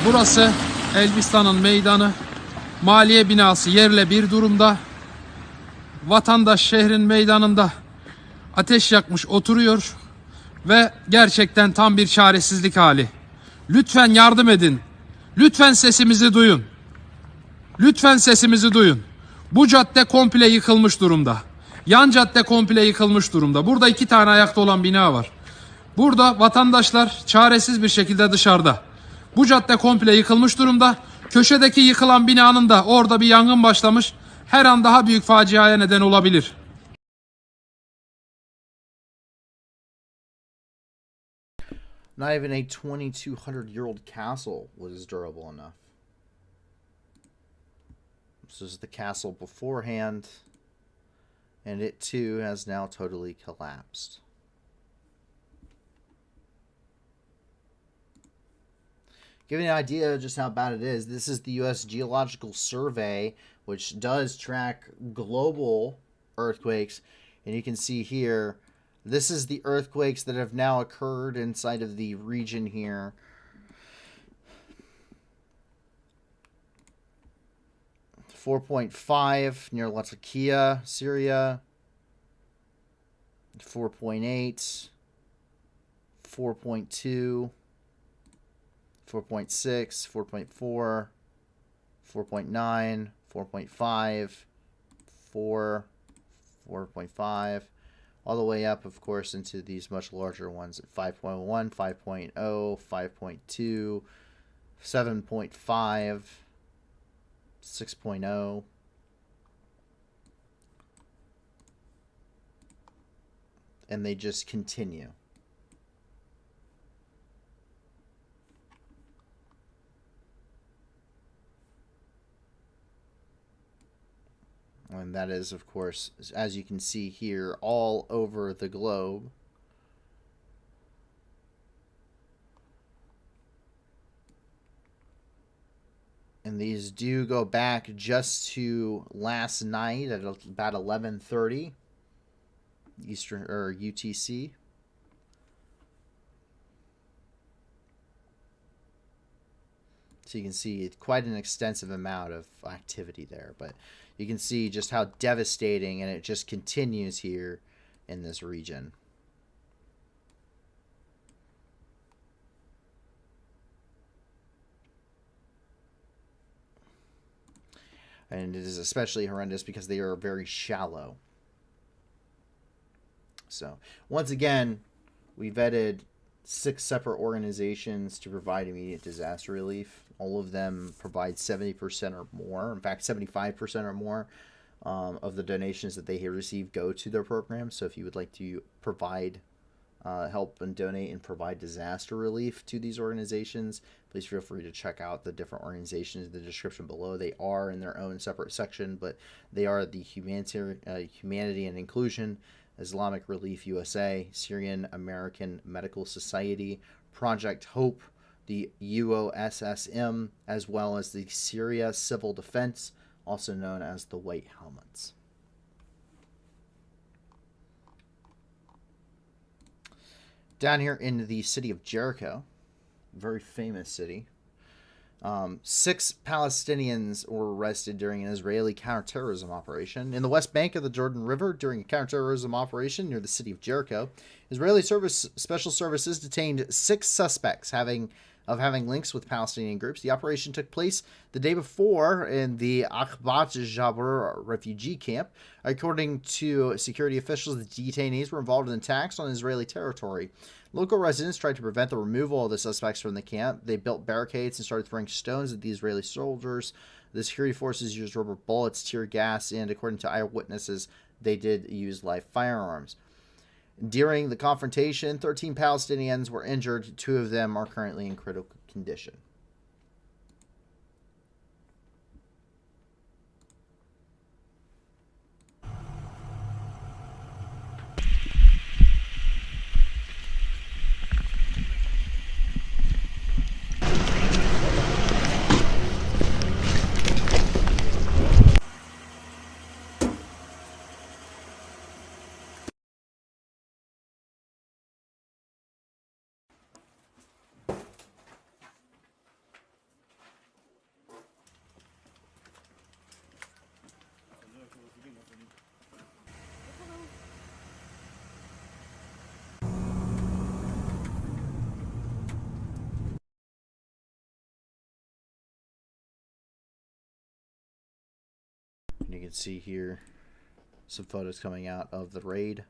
Burası Elbistan'ın meydanı. Maliye binası yerle bir durumda. Vatandaş şehrin meydanında ateş yakmış oturuyor ve gerçekten tam bir çaresizlik hali. Lütfen yardım edin. Lütfen sesimizi duyun. Lütfen sesimizi duyun. Bu cadde komple yıkılmış durumda. Yan cadde komple yıkılmış durumda. Burada 2 tane ayakta olan bina var. Burada vatandaşlar çaresiz bir şekilde dışarıda. Bu cadde komple yıkılmış durumda. Köşedeki yıkılan binanın da orada bir yangın başlamış. Her an daha büyük faciaya neden olabilir. Not even a 2,200-year-old castle was durable enough. This is the castle beforehand, and it too has now totally collapsed. Give you an idea of just how bad it is, this is the U.S. Geological Survey, which does track global earthquakes. And you can see here, this is the earthquakes that have now occurred inside of the region here. .5 near Latakia, Syria. 4.8. 4.2. 4.6, 4.4, 4.9, 4.5, 4, 4.5, all the way up, of course, into these much larger ones at 5.1, 5.0, 5.2, 7.5, 6.0. And they just continue. And that is, of course, as you can see here, all over the globe. And these do go back just to last night at about 11:30 Eastern or UTC. So you can see quite an extensive amount of activity there, but you can see just how devastating, and it just continues here in this region. And it is especially horrendous because they are very shallow. So once again, we vetted 6 separate organizations to provide immediate disaster relief. All of them provide 70% or more. In fact, 75% or more of the donations that they receive go to their program. So if you would like to provide help and donate and provide disaster relief to these organizations, please feel free to check out the different organizations in the description below. They are in their own separate section, but they are the Humanity and Inclusion, Islamic Relief USA, Syrian American Medical Society, Project Hope, the UOSSM, as well as the Syria Civil Defense, also known as the White Helmets. Down here in the city of Jericho, very famous city, 6 Palestinians were arrested during an Israeli counterterrorism operation. In the West Bank of the Jordan River during a counterterrorism operation near the city of Jericho, Israeli special services detained 6 suspects having links with Palestinian groups. The operation took place the day before in the Akhbat Jabr refugee camp. According to security officials, the detainees were involved in attacks on Israeli territory. Local residents tried to prevent the removal of the suspects from the camp. They built barricades and started throwing stones at the Israeli soldiers. The security forces used rubber bullets, tear gas, and according to eyewitnesses, they did use live firearms. During the confrontation, 13 Palestinians were injured. 2 of them are currently in critical condition. You can see here some photos coming out of the raid.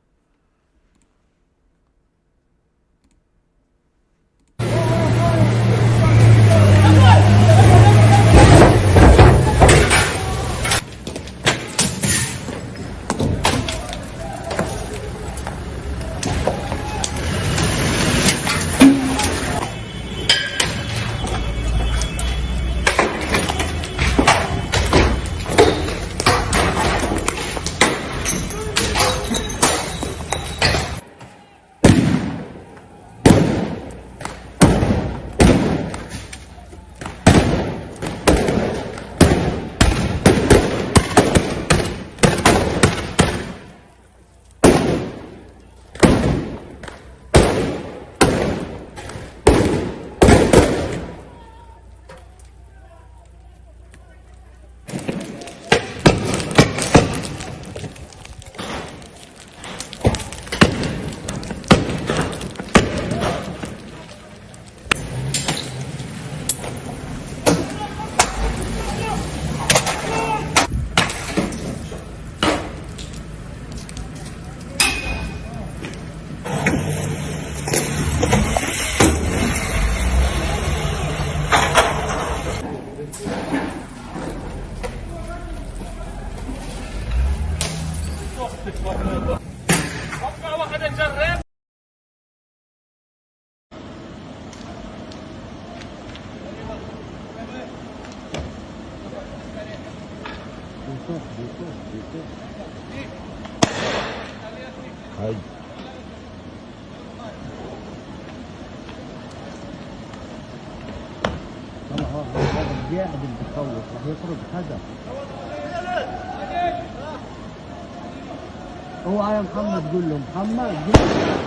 اوعى يا محمد قول له محمد قول له.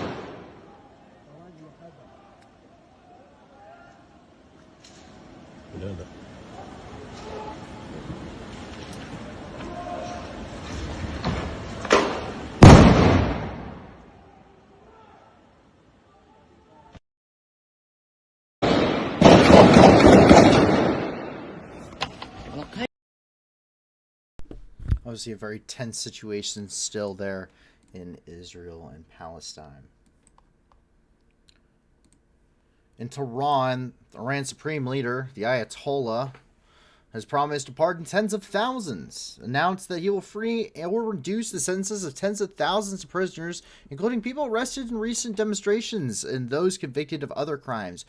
Obviously, a very tense situation still there in Israel and Palestine. In Tehran, Iran's supreme leader, the Ayatollah, has promised to pardon tens of thousands, announced that he will free or reduce the sentences of tens of thousands of prisoners, including people arrested in recent demonstrations and those convicted of other crimes.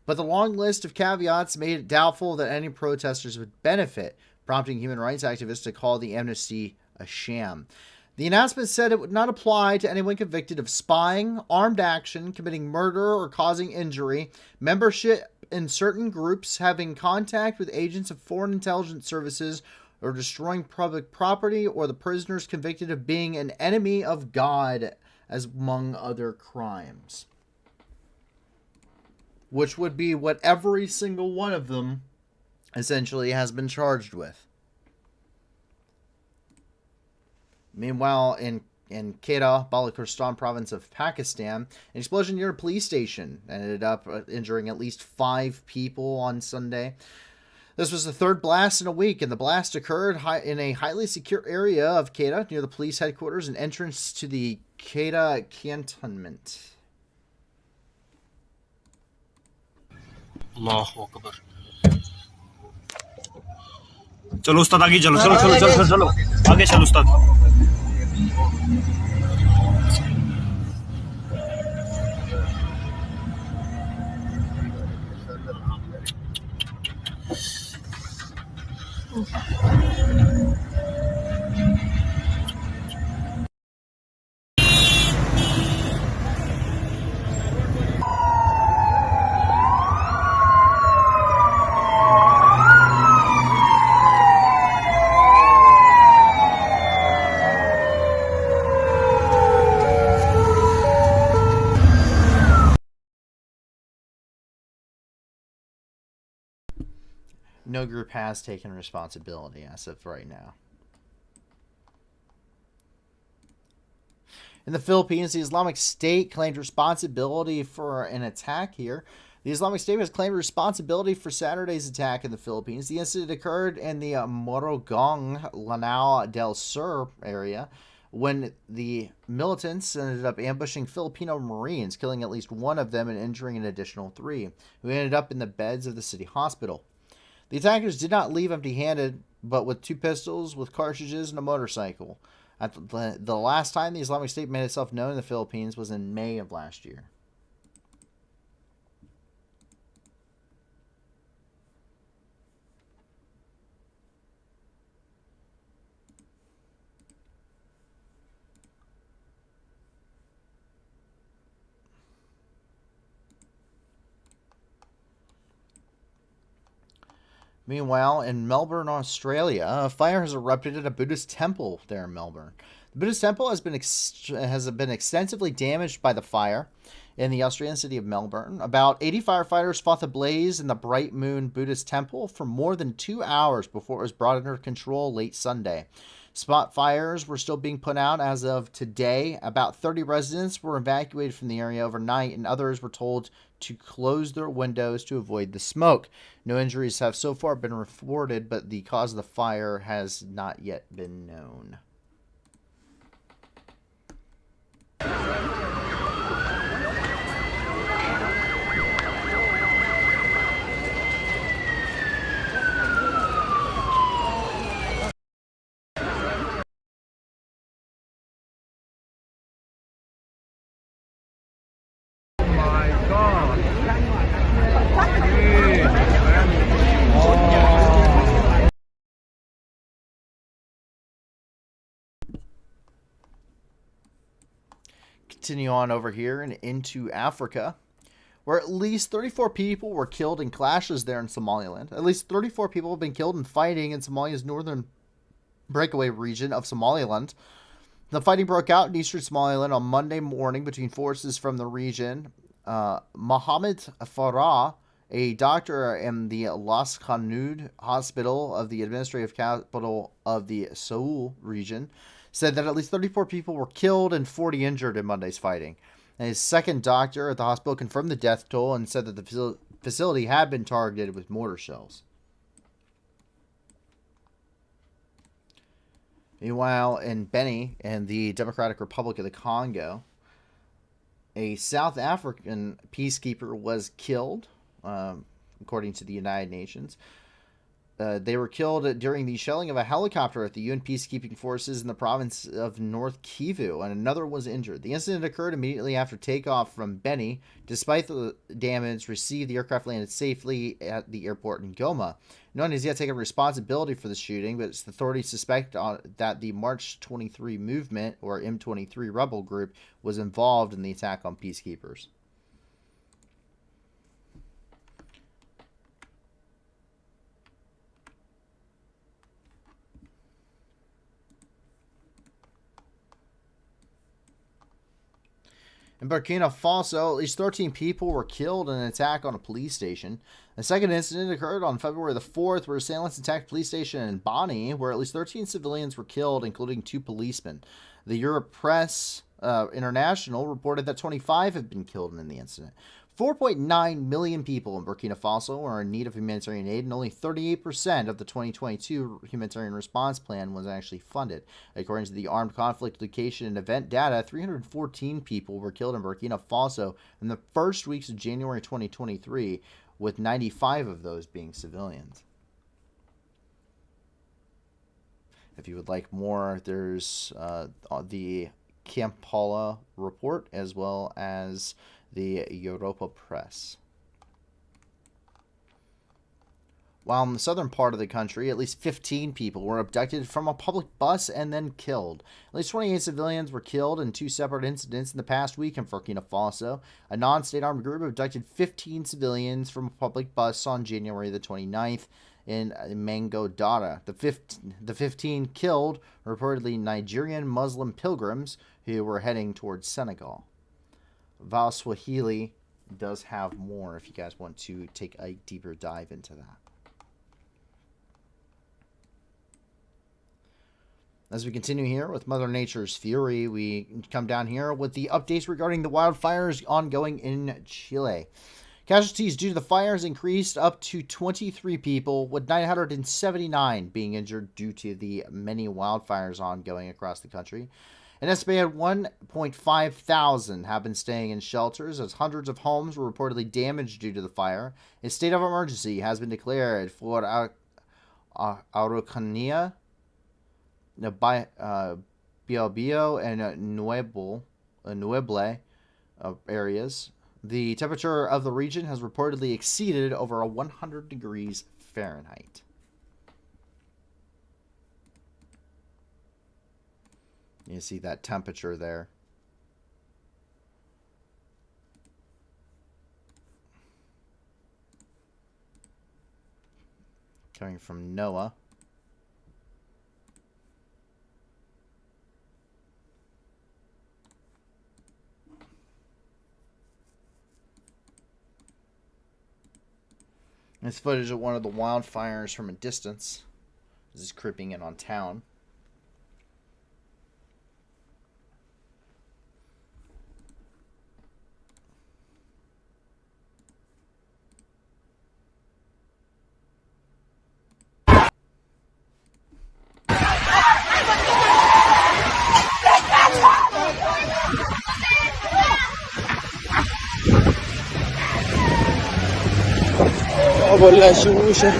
But the long list of caveats made it doubtful that any protesters would benefit, prompting human rights activists to call the amnesty a sham. The announcement said it would not apply to anyone convicted of spying, armed action, committing murder or causing injury, membership in certain groups, having contact with agents of foreign intelligence services, or destroying public property, or the prisoners convicted of being an enemy of God, as among other crimes. Which would be what every single one of them essentially has been charged with. Meanwhile, in Quetta, Balochistan province of Pakistan, an explosion near a police station ended up injuring at least 5 people on Sunday. This was the third blast in a week, and the blast occurred in a highly secure area of Quetta, near the police headquarters and entrance to the Quetta cantonment. Allahu Akbar. चलो उस्ताद आगे चलो चलो चलो चलो चलो आगे चलो उस्ताद No group has taken responsibility as of right now. In the Philippines, the Islamic State claimed responsibility for an attack here. The Islamic State has claimed responsibility for Saturday's attack in the Philippines. The incident occurred in the Morogong, Lanao del Sur area, when the militants ended up ambushing Filipino Marines, killing at least one of them and injuring an additional 3, who ended up in the beds of the city hospital. The attackers did not leave empty-handed, but with 2 pistols, with cartridges, and a motorcycle. At the last time the Islamic State made itself known in the Philippines was in May of last year. Meanwhile, in Melbourne, Australia, a fire has erupted at a Buddhist temple there in Melbourne. The Buddhist temple has been extensively damaged by the fire in the Australian city of Melbourne. About 80 firefighters fought the blaze in the Bright Moon Buddhist temple for more than 2 hours before it was brought under control late Sunday. Spot fires were still being put out as of today. About 30 residents were evacuated from the area overnight, and others were told to close their windows to avoid the smoke. No injuries have so far been reported, but the cause of the fire has not yet been known. continue on over here and into Africa, where at least 34 people were killed in clashes there in Somaliland. At least 34 people have been killed in fighting in Somalia's northern breakaway region of Somaliland. The fighting broke out in eastern Somaliland on Monday morning between forces from the region. Mohammed Farah, a doctor in the Las Khanud hospital of the administrative capital of the Seoul region, said that at least 34 people were killed and 40 injured in Monday's fighting. And his second doctor at the hospital confirmed the death toll and said that the facility had been targeted with mortar shells. Meanwhile, in Beni, in the Democratic Republic of the Congo, a South African peacekeeper was killed, according to the United Nations. They were killed during the shelling of a helicopter at the UN peacekeeping forces in the province of North Kivu, and another was injured. The incident occurred immediately after takeoff from Beni. Despite the damage received, the aircraft landed safely at the airport in Goma. No one has yet taken responsibility for the shooting, but the authorities suspect that the March 23 movement, or M23 rebel group, was involved in the attack on peacekeepers. In Burkina Faso, at least 13 people were killed in an attack on a police station. The second incident occurred on February the 4th, where assailants attacked a police station in Bani, where at least 13 civilians were killed, including 2 policemen. The Europe Press International reported that 25 had been killed in the incident. 4.9 million people in Burkina Faso are in need of humanitarian aid, and only 38% of the 2022 humanitarian response plan was actually funded. According to the Armed Conflict Location and Event data, 314 people were killed in Burkina Faso in the first weeks of January 2023, with 95 of those being civilians. If you would like more, there's the Kampala report, as well as the Europa Press. While in the southern part of the country, at least 15 people were abducted from a public bus and then killed. At least 28 civilians were killed in 2 separate incidents in the past week in Burkina Faso. A non-state armed group abducted 15 civilians from a public bus on January the 29th in Mango Dara. The 15 killed were reportedly Nigerian Muslim pilgrims who were heading towards Senegal. Val Swahili does have more if you guys want to take a deeper dive into that. As we continue here with Mother Nature's fury, we come down here with the updates regarding the wildfires ongoing in Chile. Casualties due to the fires increased up to 23 people, with 979 being injured due to the many wildfires ongoing across the country. An estimated 1.5 thousand have been staying in shelters, as hundreds of homes were reportedly damaged due to the fire. A state of emergency has been declared for Araucanía, Biobío, and Nueble areas. The temperature of the region has reportedly exceeded over 100 degrees Fahrenheit. You see that temperature there. Coming from NOAA. This footage of one of the wildfires from a distance. This is creeping in on town. ولا شوشة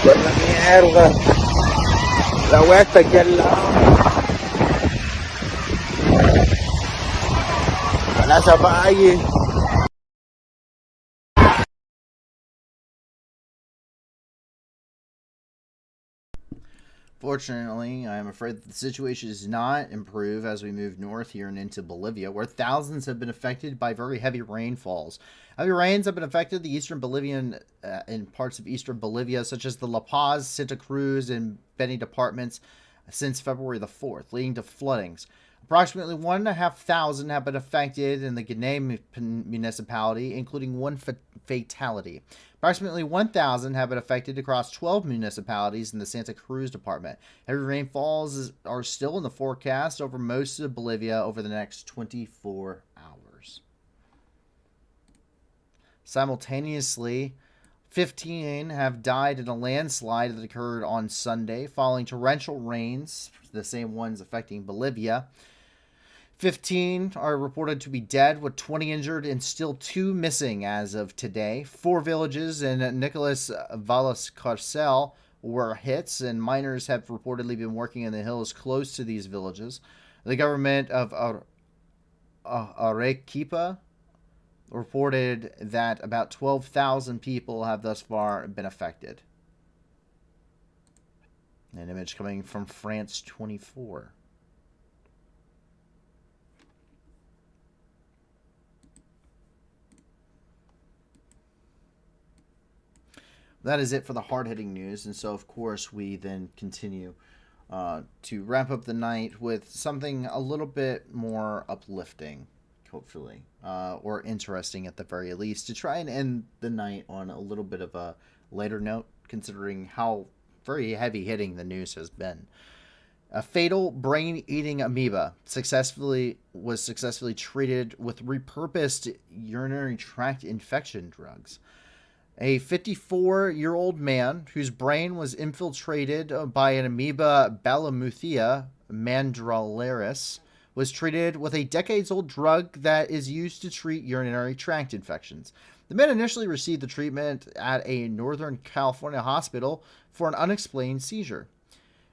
ولا mierda la wea está aquí al lado la se Fortunately, I am afraid that the situation does not improve as we move north here and into Bolivia, where thousands have been affected by very heavy rainfalls. Heavy rains have been affected the eastern Bolivian in parts of eastern Bolivia, such as the La Paz, Santa Cruz, and Beni departments since February the 4th, leading to floodings. Approximately 1,500 have been affected in the Guinea municipality, including one fatality. Approximately 1,000 have been affected across 12 municipalities in the Santa Cruz department. Heavy rainfalls are still in the forecast over most of Bolivia over the next 24 hours. Simultaneously, 15 have died in a landslide that occurred on Sunday following torrential rains, the same ones affecting Bolivia. 15 are reported to be dead, with 20 injured and still 2 missing as of today. 4 villages in Nicolas Valles-Carcel were hit, and miners have reportedly been working in the hills close to these villages. The government of Arequipa reported that about 12,000 people have thus far been affected. An image coming from France 24. That is it for the hard-hitting news, and so of course we then continue to wrap up the night with something a little bit more uplifting, hopefully, or interesting at the very least, to try and end the night on a little bit of a lighter note, considering how very heavy-hitting the news has been. A fatal brain-eating amoeba was successfully treated with repurposed urinary tract infection drugs. A 54-year-old man whose brain was infiltrated by an amoeba Balamuthia mandralaris was treated with a decades-old drug that is used to treat urinary tract infections. The man initially received the treatment at a Northern California hospital for an unexplained seizure.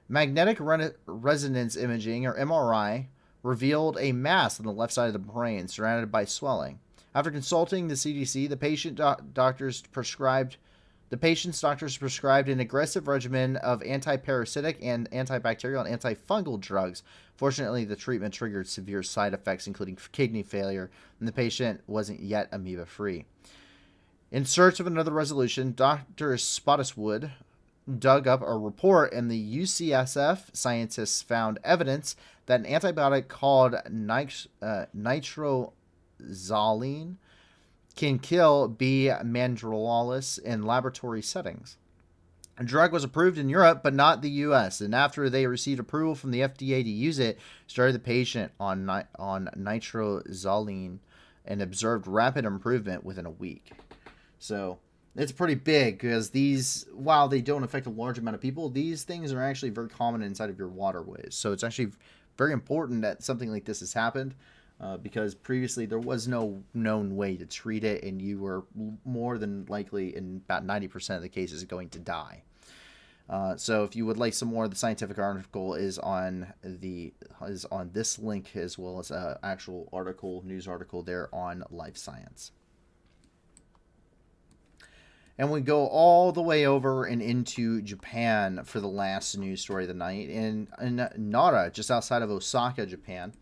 Magnetic resonance imaging, or MRI, revealed a mass on the left side of the brain surrounded by swelling. After consulting the CDC, the patient's doctors prescribed an aggressive regimen of antiparasitic and antibacterial and antifungal drugs. Fortunately, the treatment triggered severe side effects, including kidney failure, and the patient wasn't yet amoeba-free. In search of another resolution, Dr. Spottiswoode dug up a report, and the UCSF scientists found evidence that an antibiotic called nitrozoline can kill B. mandralaris in laboratory settings. The drug was approved in Europe, but not the U.S., and after they received approval from the FDA to use it, started the patient on nitrozoline and observed rapid improvement within a week. So it's pretty big, because these, while they don't affect a large amount of people, these things are actually very common inside of your waterways. So it's actually very important that something like this has happened, because previously there was no known way to treat it, and you were more than likely, in about 90% of the cases, going to die. So if you would like some more, the scientific article is on this link, as well as an actual article, news article there on Life Science. And we go all the way over and into Japan for the last news story of the night. In Nara, just outside of Osaka, Japan,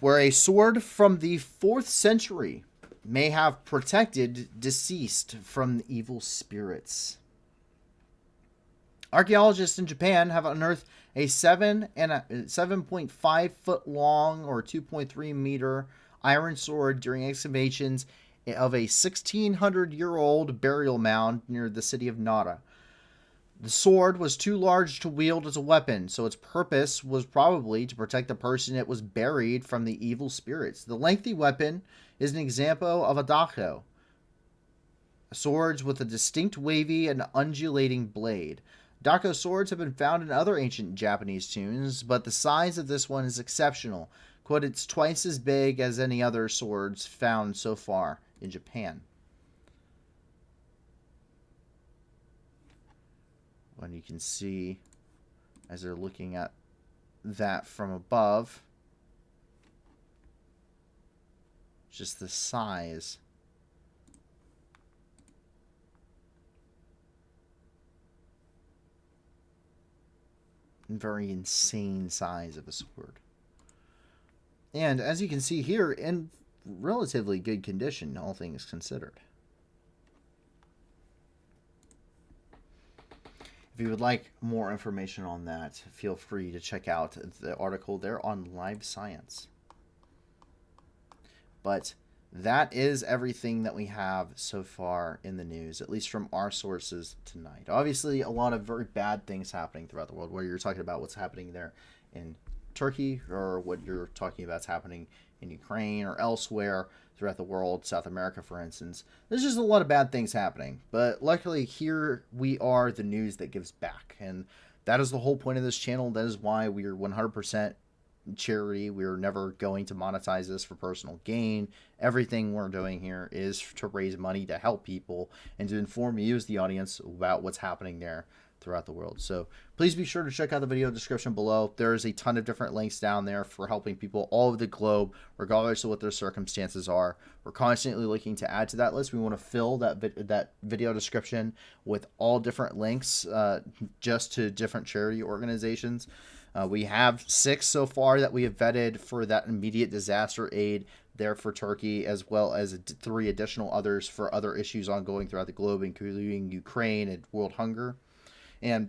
where a sword from the 4th century may have protected deceased from evil spirits. Archaeologists in Japan have unearthed a 7.5 foot long or 2.3 meter iron sword during excavations of a 1,600-year-old burial mound near the city of Nara. The sword was too large to wield as a weapon, so its purpose was probably to protect the person it was buried from the evil spirits. The lengthy weapon is an example of a dako, swords with a distinct wavy and undulating blade. Dako swords have been found in other ancient Japanese tombs, but the size of this one is exceptional. Quote, it's twice as big as any other swords found so far in Japan. And you can see, as they're looking at that from above, just the size. very insane size of a sword. And as you can see here, in relatively good condition, all things considered. If you would like more information on that, feel free to check out the article there on Live Science. But that is everything that we have so far in the news, at least from our sources tonight. Obviously, a lot of very bad things happening throughout the world, where you're talking about what's happening there in Turkey, or what you're talking about is happening in Ukraine or elsewhere throughout the world, South America, for instance. There's just a lot of bad things happening. But luckily, here we are, the news that gives back. And that is the whole point of this channel. That is why we are 100% charity. We're never going to monetize this for personal gain. Everything we're doing here is to raise money to help people and to inform you as the audience about what's happening there throughout the world. So please be sure to check out the video description below. There's a ton of different links down there for helping people all over the globe, regardless of what their circumstances are. We're constantly looking to add to that list. We want to fill that video description with all different links just to different charity organizations. We have 6 so far that we have vetted for that immediate disaster aid there for Turkey, as well as 3 additional others for other issues ongoing throughout the globe, including Ukraine and world hunger. And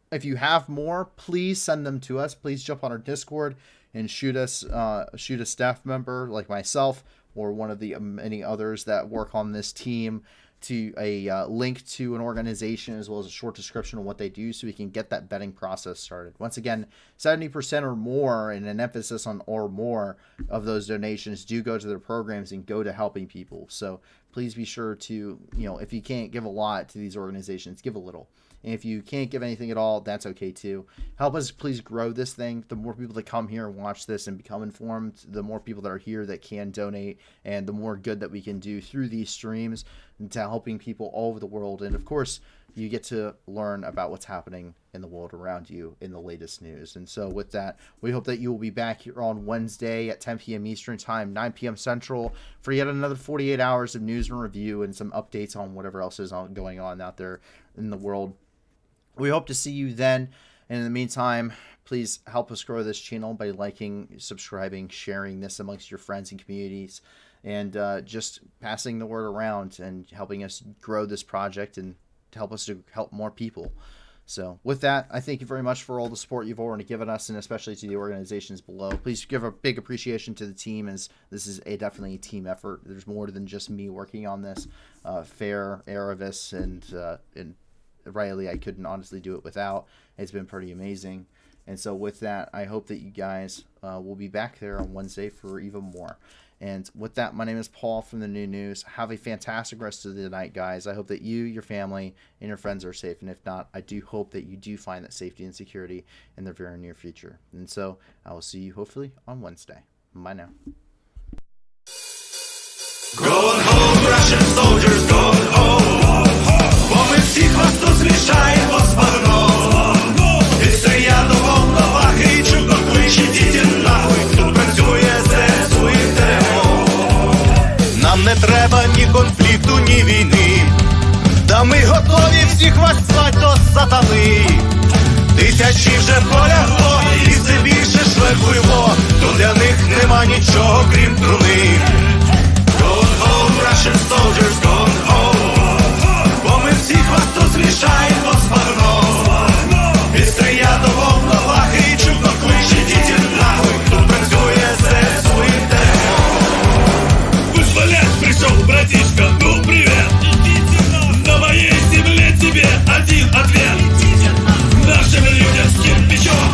if you have more, please send them to us. Please jump on our Discord and shoot a staff member like myself or one of the many others that work on this team to a link to an organization, as well as a short description of what they do, so we can get that vetting process started. Once again, 70% or more, and an emphasis on or more, of those donations do go to their programs and go to helping people. So please be sure to, if you can't give a lot to these organizations, give a little. And if you can't give anything at all, that's okay too. Help us please grow this thing. The more people that come here and watch this and become informed, the more people that are here that can donate, and the more good that we can do through these streams to helping people all over the world. And of course, you get to learn about what's happening in the world around you in the latest news. And so with that, we hope that you will be back here on Wednesday at 10 p.m. Eastern Time, 9 p.m. Central, for yet another 48 hours of news and review and some updates on whatever else is going on out there in the world. We hope to see you then. And in the meantime, please help us grow this channel by liking, subscribing, sharing this amongst your friends and communities, and just passing the word around and helping us grow this project and help us to help more people. So with that, I thank you very much for all the support you've already given us, and especially to the organizations below. Please give a big appreciation to the team, as this is definitely a team effort. There's more than just me working on this. Fair, Aravis, and Riley, I couldn't honestly do it without. It's been pretty amazing. And so with that, I hope that you guys will be back there on Wednesday for even more. And with that, my name is Paul from the New News. Have a fantastic rest of the night, guys. I hope that you, your family, and your friends are safe. And if not, I do hope that you do find that safety and security in the very near future. And so I will see you hopefully on Wednesday. Bye now. Gone home, Russian soldiers, gone home. Бо ми всіх вас тут змішаємо з багном. І стоять до волновахи, і чудно кличе, діти нахуй. Тут працює ЗСУ і ТМО. Нам не треба ні конфлікту, ні війни. Та ми готові всіх вас звать до сатани. Тисячі вже полягло, і все більше шверхуємо. Тут для них нема нічого, крім труни. Gone home, Russian soldiers, gone home. Бо ми всіх вас тут змішаємо з багном. І стрія до волновахи, і чудно кличе, діти нахуй. Тут працює ЗСУ і ТМО. Вызволять пришел, братишка, ну привет. На моей земле тебе один ответ. Нашим людям с кирпичом,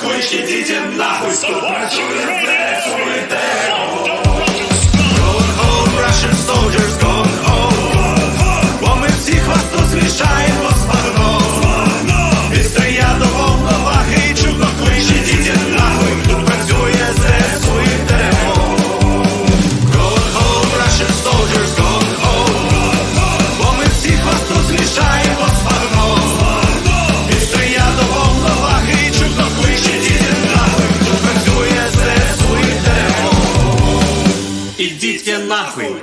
клич, ідіть нахуй, тут працює ЗСУ і ТРО. Going home, Russian soldiers going home. Бо ми всіх вас тут змішаємо з багном. Від стрия до волновахи і чудно клич, ідіть нахуй, тут працює ЗСУ і ТРО. Going home, Russian soldiers going home. Бо ми всіх вас тут змішаємо з багном. Від стрия до волновахи і чудно клич, ідіть нахуй, тут працює ЗСУ і ТРО. Ідіть нахуй.